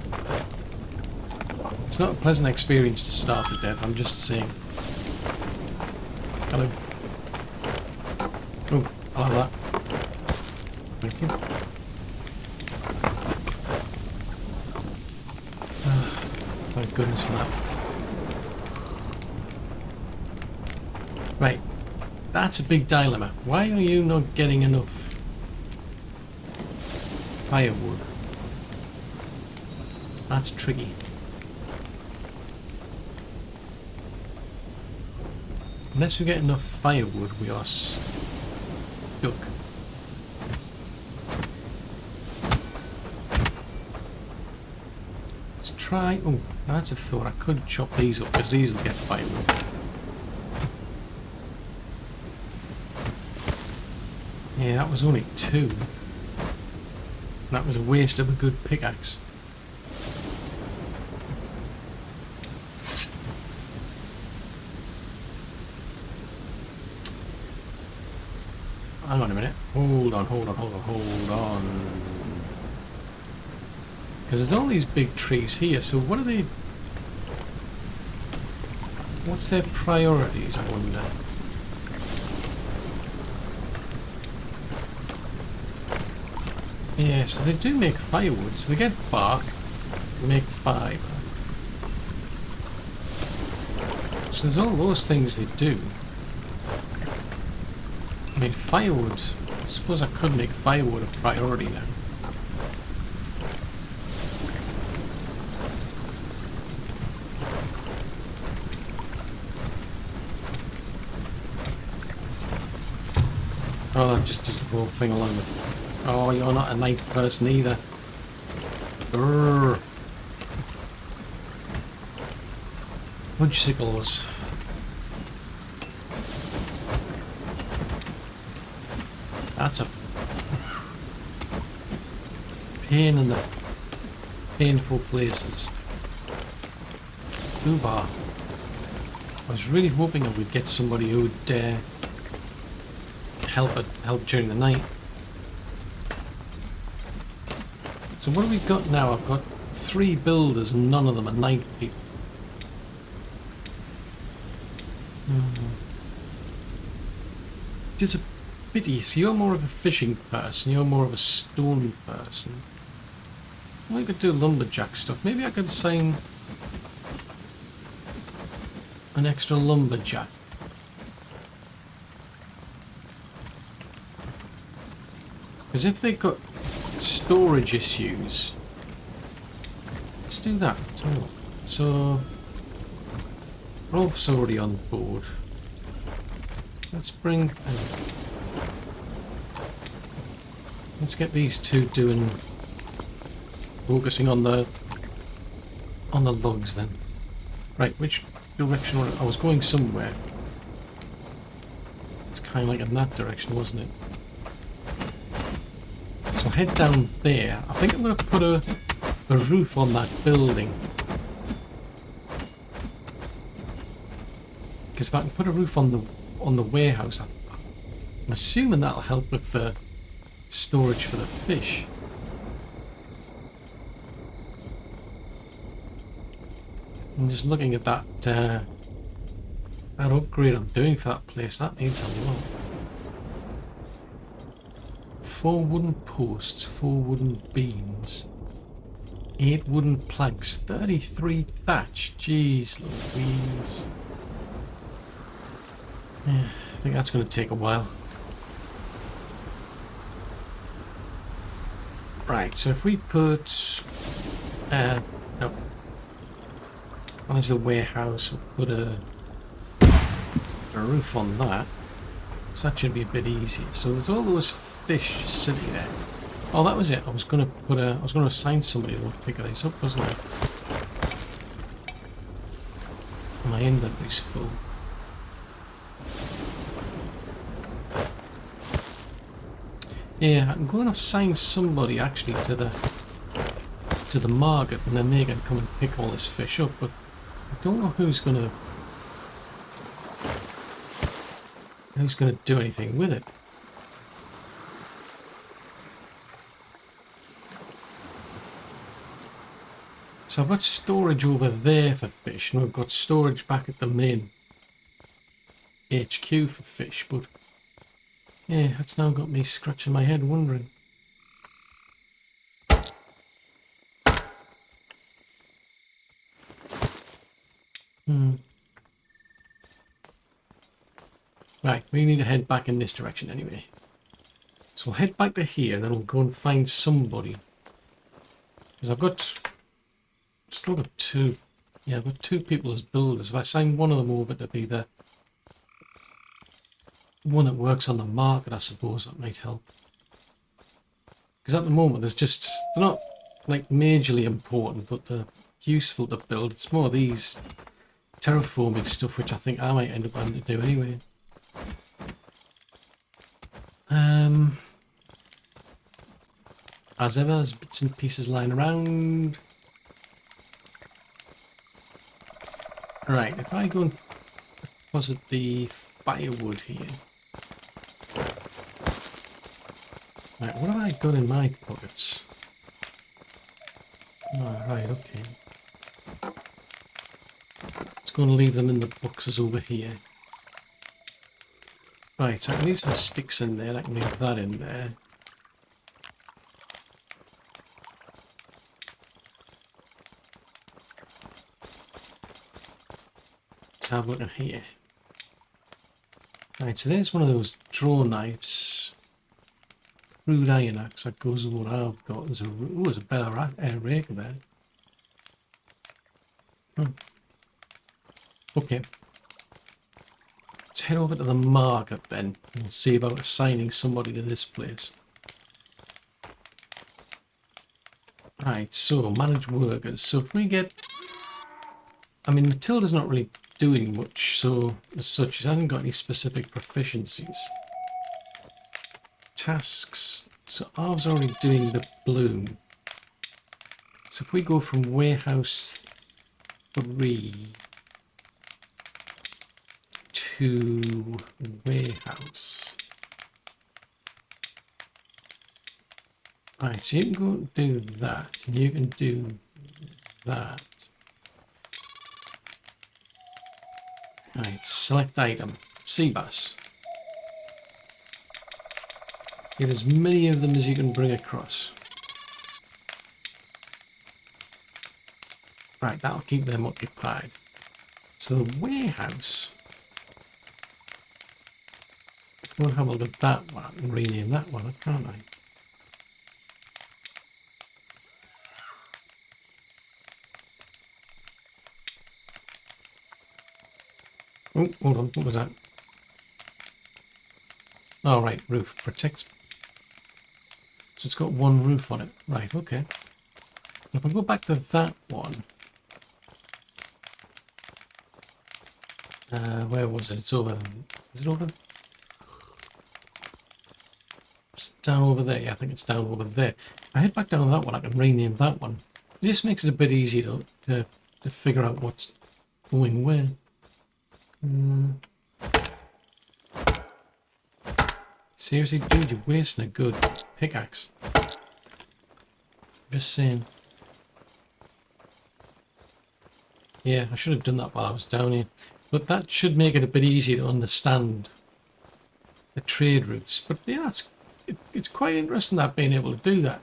It's not a pleasant experience to starve to death, I'm just saying. Hello. Oh, I'll have that. Thank you. Thank goodness for that. Right. That's a big dilemma. Why are you not getting enough firewood? That's tricky. Unless we get enough firewood, we are stuck. Let's try... Oh, that's a thought. I could chop these up, because these will get firewood. Yeah, that was only 2. That was a waste of a good pickaxe. Hang on a minute. Hold on. Because there's all these big trees here, so what are they... What's their priorities, I wonder? Yeah, so they do make firewood, so they get bark, they make fibre. So there's all those things they do. I mean, firewood, I suppose I could make firewood a priority now. Oh, that just does the whole thing along with... Oh, you're not a night person either. Grrr. Mudsickles. That's a pain in the painful places. Uber. I was really hoping I would get somebody who would help during the night. So what have we got now? I've got 3 builders and none of them are night people. It is a pity. So you're more of a fishing person, you're more of a stone person. I could do lumberjack stuff. Maybe I could assign an extra lumberjack. Because if they've got storage issues, let's do that. So Rolf's already on board. Let's bring... let's get these 2 doing... focusing on the logs then. Right, which direction? I was going somewhere. It's kind of like in that direction, wasn't it? So head down there. I think I'm going to put a roof on that building. Because if I can put a roof on the warehouse, I'm assuming that'll help with the storage for the fish. I'm just looking at that that upgrade I'm doing for that place. That needs a lot. 4 wooden posts, 4 wooden beams, 8 wooden planks, 33 thatch. Jeez Louise. Yeah, I think that's going to take a while. Right, so if we put... no. Manage the warehouse, we'll put a roof on that. So that should be a bit easier. So there's all those fish sitting there. Oh, that was it. I was going to assign somebody to pick these up, wasn't I? My inventory's full. Yeah, I'm going to assign somebody actually to the market, and then they can come and pick all this fish up. But I don't know who's going to do anything with it. So I've got storage over there for fish, and we've got storage back at the main HQ for fish, but yeah, that's now got me scratching my head wondering. Right, we need to head back in this direction anyway. So we'll head back to here, and then we'll go and find somebody. Because still got 2. Yeah, I've got 2 people as builders. If I assign one of them over to be the one that works on the market, I suppose that might help. Because at the moment, they're not like majorly important, but they're useful to build. It's more these terraforming stuff, which I think I might end up having to do anyway. As ever, there's bits and pieces lying around. Right, if I go and deposit the firewood here. Right, what have I got in my pockets? Oh, right, okay. Let's go and leave them in the boxes over here. Right, so I can leave some sticks in there. I can leave that in there. Let's have a look at here. Right, so there's one of those draw knives. Crude iron axe, that goes with what I've got. There's a better rake there. Okay. Let's head over to the market then. We'll see about assigning somebody to this place. Right, so manage workers. So if we get... I mean, Matilda's not really doing much, so as such, she hasn't got any specific proficiencies. Tasks. So Arv's already doing the bloom. So if we go from warehouse 3 to warehouse. Right, so you can go and do that, and you can do that. Right, select item, C-bus. Get as many of them as you can bring across. Right, that'll keep them occupied. So the warehouse. We'll have a look at that one and rename that one, can't I? Oh, hold on, what was that? Oh, right, roof protects. So it's got one roof on it. Right, okay. If I go back to that one. Where was it? It's over. Is it over? It's down over there. Yeah, I think it's down over there. If I head back down to that one, I can rename that one. This makes it a bit easier to figure out what's going where. Seriously, dude, you're wasting a good pickaxe. Just saying. Yeah, I should have done that while I was down here. But that should make it a bit easier to understand the trade routes. But yeah, it's quite interesting that being able to do that.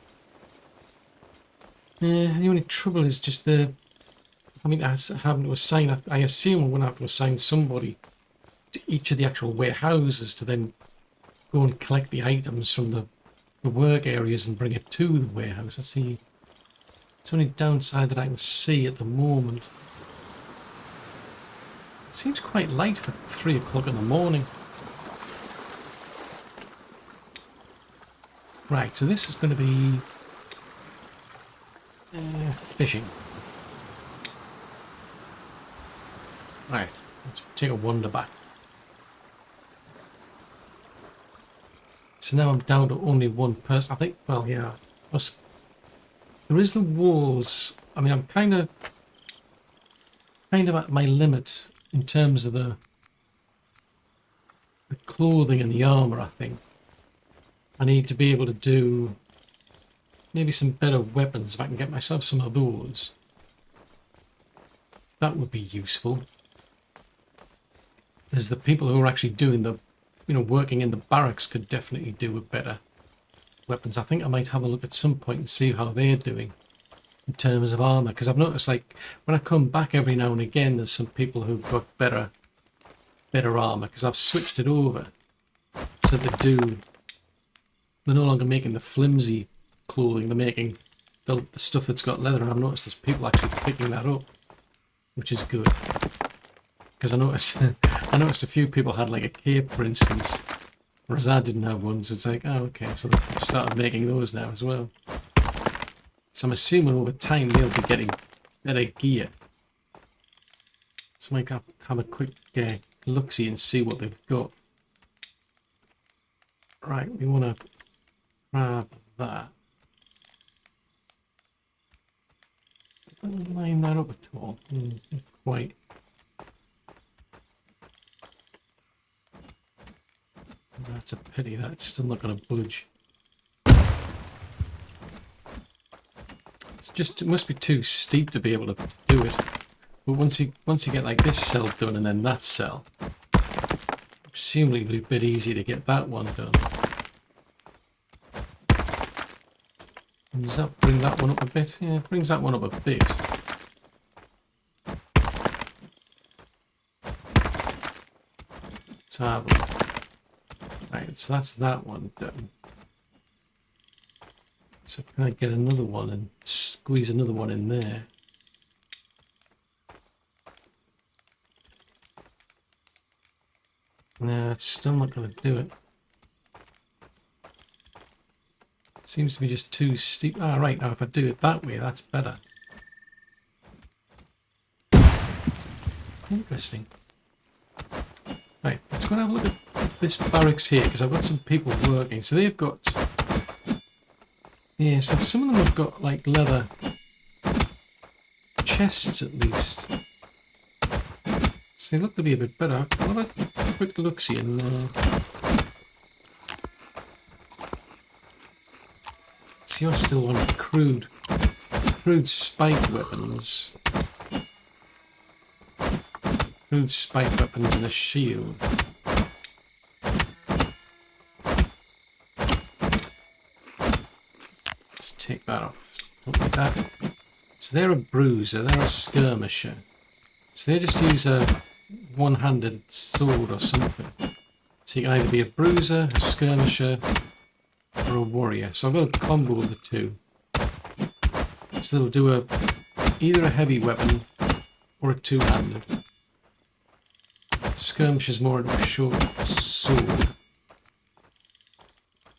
The only trouble is just having to assign. I assume I'm going to have to assign somebody to each of the actual warehouses to then go and collect the items from the work areas and bring it to the warehouse. That's the only downside that I can see at the moment. Seems quite light for 3 o'clock in the morning. Right, so this is going to be fishing. Right, let's take a wander back. So now I'm down to only one person. I think, well, yeah. There is the walls. I mean, I'm kind of at my limit in terms of the clothing and the armor, I think. I need to be able to do maybe some better weapons if I can get myself some of those. That would be useful. There's the people who are actually doing the, working in the barracks could definitely do with better weapons. I think I might have a look at some point and see how they're doing in terms of armor, because I've noticed, like, when I come back every now and again, there's some people who've got better armor, because I've switched it over so they're no longer making the flimsy clothing, they're making the stuff that's got leather, and I've noticed there's people actually picking that up, which is good. Because I noticed a few people had like a cape, for instance, whereas I didn't have one, so it's like, oh, okay, so they've started making those now as well. So I'm assuming over time they'll be getting better gear. So I might have a quick look-see and see what they've got. Right, we want to grab that. Don't line that up at all. Not quite. That's a pity. That's still not going to budge. It's just, it must be too steep to be able to do it. But once you get like this cell done and then that cell, presumably it'll be a bit easier to get that one done. Does that bring that one up a bit? Yeah, it brings that one up a bit. Let's have a look. Right, so that's that one done. So can I get another one and squeeze another one in there? No, it's still not going to do it. Seems to be just too steep. Ah, right, now if I do it that way, that's better. Interesting. Right, let's go and have a look at this barracks here, because I've got some people working. So they've got... Yeah, so some of them have got, like, leather chests, at least. So they look to be a bit better. What about a quick look-see in there? So you're still on crude spike weapons. Crude spike weapons and a shield. Let's take that off. Don't like that. So they're a bruiser, they're a skirmisher. So they just use a one-handed sword or something. So you can either be a bruiser, a skirmisher, or a warrior. So I've got to combo the two. So they'll do either a heavy weapon or a two-handed. Skirmish is more of a short sword.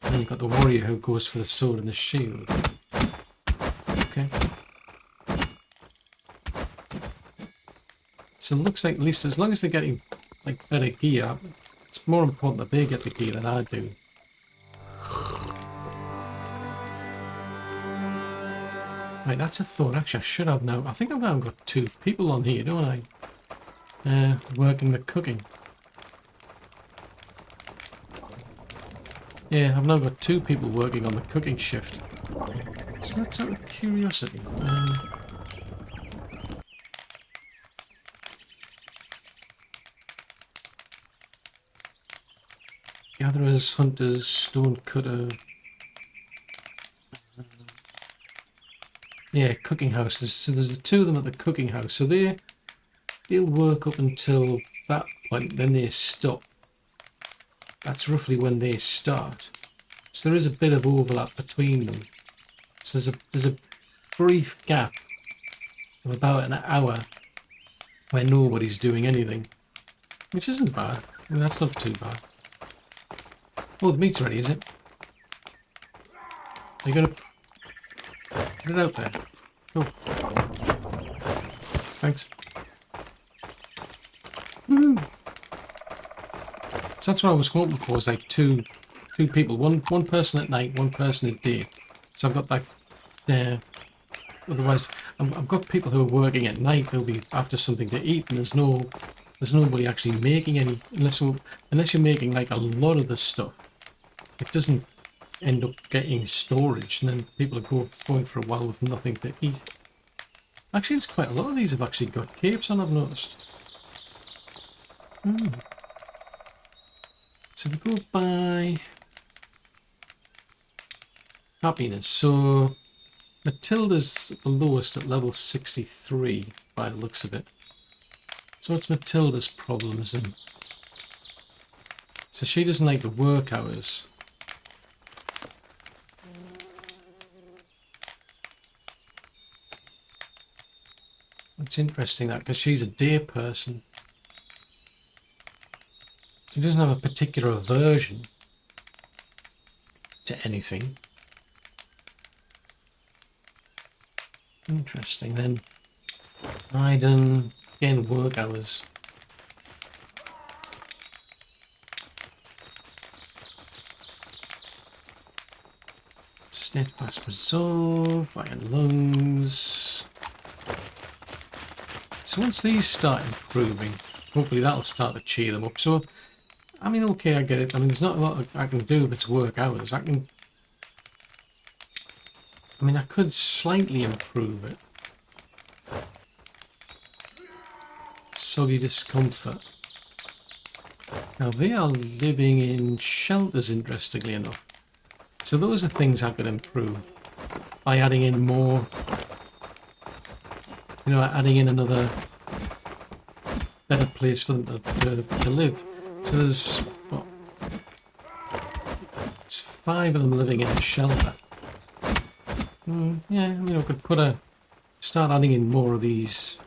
And then you've got the warrior who goes for the sword and the shield. Okay. So it looks like, at least as long as they're getting like better gear, it's more important that they get the gear than I do. Right, that's a thought. Actually, I should have now. I think I've now got two people on here, don't I? Working the cooking. Yeah, I've now got two people working on the cooking shift. So that's out of curiosity. Gatherers, hunters, stone cutter. Yeah, cooking house. So there's the two of them at the cooking house. So they'll work up until that point, then they stop. That's roughly when they start. So there is a bit of overlap between them. So there's a brief gap of about an hour where nobody's doing anything, which isn't bad. I mean, that's not too bad. Oh, the meat's ready, is it? Are you gonna put it out there? Oh, thanks. Woo! So that's what I was hoping for, is like two people, one person at night, one person at day. So I've got like, otherwise I've got people who are working at night who'll be after something to eat, and there's nobody actually making any, unless you're making like a lot of the stuff. It doesn't end up getting storage, and then people are going for a while with nothing to eat. Actually, it's quite a lot of these have actually got capes on, I've noticed. So we go by happiness. So Matilda's the lowest at level 63 by the looks of it. So what's Matilda's problems then? So she doesn't like the work hours. It's interesting that, because she's a day person. She doesn't have a particular aversion to anything. Interesting then. Iden, again, work hours. Steadfast resolve, iron lungs. So once these start improving, hopefully that'll start to cheer them up. So, I mean, okay, I get it. I mean, there's not a lot I can do if it's work hours. I could slightly improve it. Soggy discomfort. Now, they are living in shelters, interestingly enough. So those are things I could improve by adding in more, you know, adding in another better place for them to live. So there's, what, it's 5 of them living in a shelter. Yeah, I mean, I could start adding in more of these.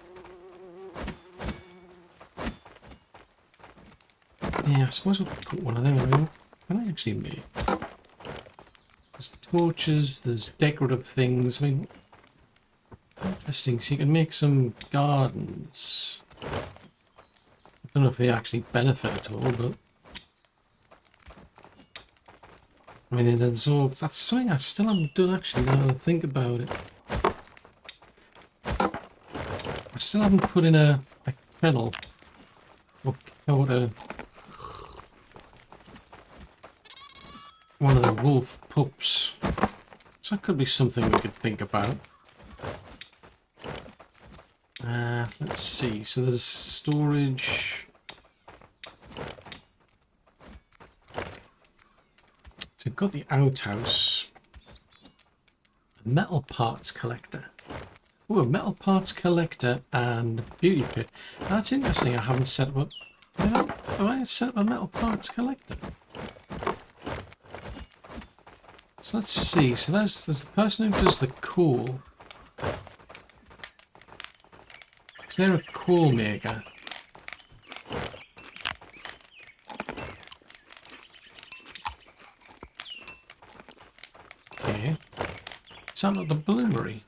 Yeah, I suppose we'll put one of them in. What can I actually make? There's torches, there's decorative things. I mean, interesting. So you can make some gardens. I don't know if they actually benefit at all, but I mean, that's something I still haven't done actually. Now that I think about it, I still haven't put in a kennel or one of the wolf pups. So that could be something we could think about. Let's see. So there's storage. So we've got the outhouse. A metal parts collector. Oh, a metal parts collector and beauty pit. That's interesting. I haven't set up. Have I set up a metal parts collector? So let's see. So there's the person who does the coal. So they're a coal maker. Okay. Is that not the bloomery?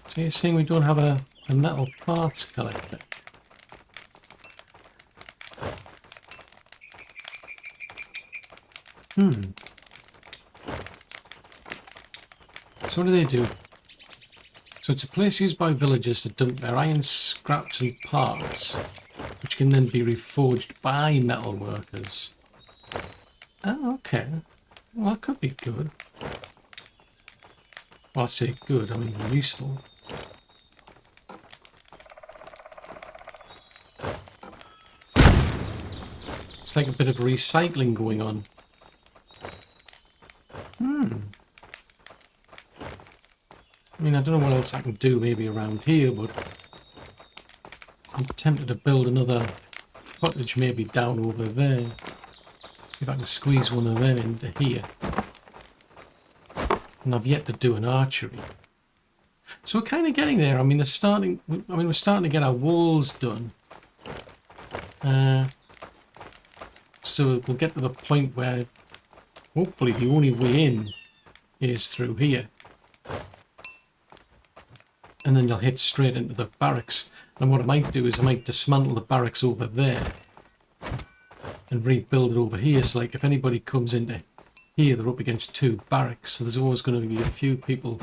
So you're saying we don't have a metal parts collector? So what do they do? So it's a place used by villagers to dump their iron scraps and parts, which can then be reforged by metal workers. Oh, okay. Well, that could be good. Well, I say good, I mean useful. It's like a bit of recycling going on. I mean, I don't know what else I can do maybe around here, but I'm tempted to build another cottage maybe down over there. If I can squeeze one of them into here. And I've yet to do an archery. So we're kind of getting there. I mean, we're starting to get our walls done. So we'll get to the point where hopefully the only way in is through here. And then you'll hit straight into the barracks. And what I might do is I might dismantle the barracks over there and rebuild it over here. So like if anybody comes into here, they're up against 2 barracks. So there's always going to be a few people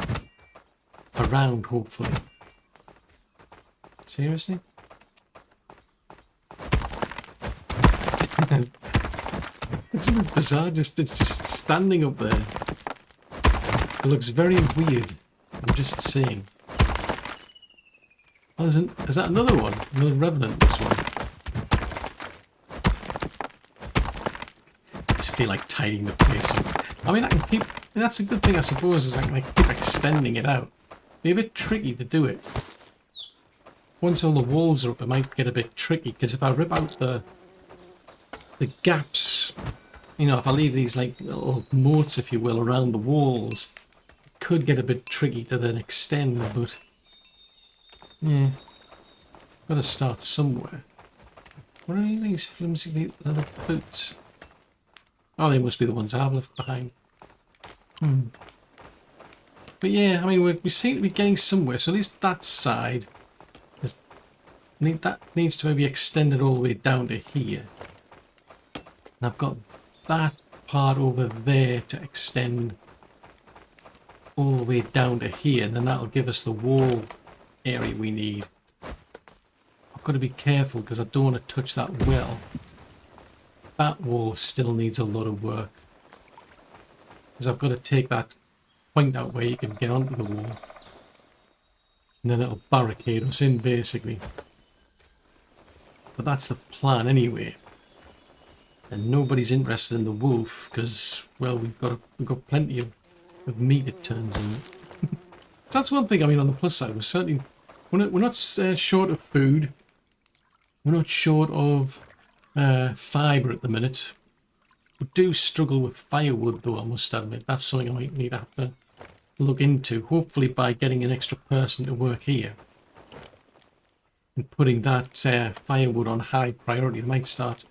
around, hopefully. Seriously? It's bizarre, it's just standing up there. It looks very weird. I'm just saying. Oh, is that another one? Another Revenant, this one. I just feel like tidying the place up. I mean, I can keep... That's a good thing, I suppose, is I can keep extending it out. Be a bit tricky to do it. Once all the walls are up, it might get a bit tricky, because if I rip out the gaps, you know, if I leave these like little moats, if you will, around the walls, it could get a bit tricky to then extend, but... Yeah, got to start somewhere. What are these flimsy leather boots? Oh, they must be the ones I've left behind. But yeah, I mean, we seem to be getting somewhere. So at least that side that needs to maybe extend it all the way down to here. And I've got that part over there to extend all the way down to here, and then that'll give us the wall area we need. I've got to be careful because I don't want to touch that well. That wall still needs a lot of work. Because I've got to take that point out where you can get onto the wall. And then it'll barricade us in, basically. But that's the plan anyway. And nobody's interested in the wolf because, well, we've got plenty of meat, it turns out. So that's one thing. I mean, on the plus side, we're not short of food. We're not short of fibre at the minute. We do struggle with firewood, though, I must admit. That's something I might need to have to look into. Hopefully by getting an extra person to work here. And putting that firewood on high priority. I might start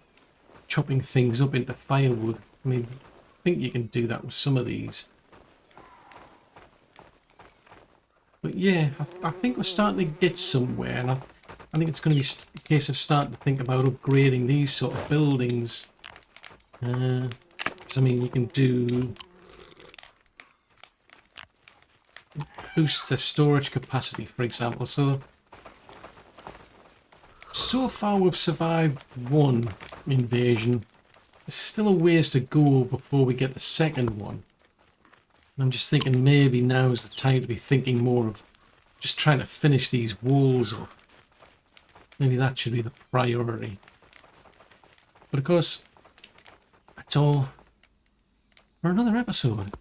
chopping things up into firewood. I mean, I think you can do that with some of these. But yeah, I think we're starting to get somewhere. And I think it's going to be a case of starting to think about upgrading these sort of buildings. So, I mean, you can do... boost the storage capacity, for example. So far we've survived one invasion. There's still a ways to go before we get the second one. I'm just thinking maybe now is the time to be thinking more of just trying to finish these walls off. Maybe that should be the priority. But of course, that's all for another episode.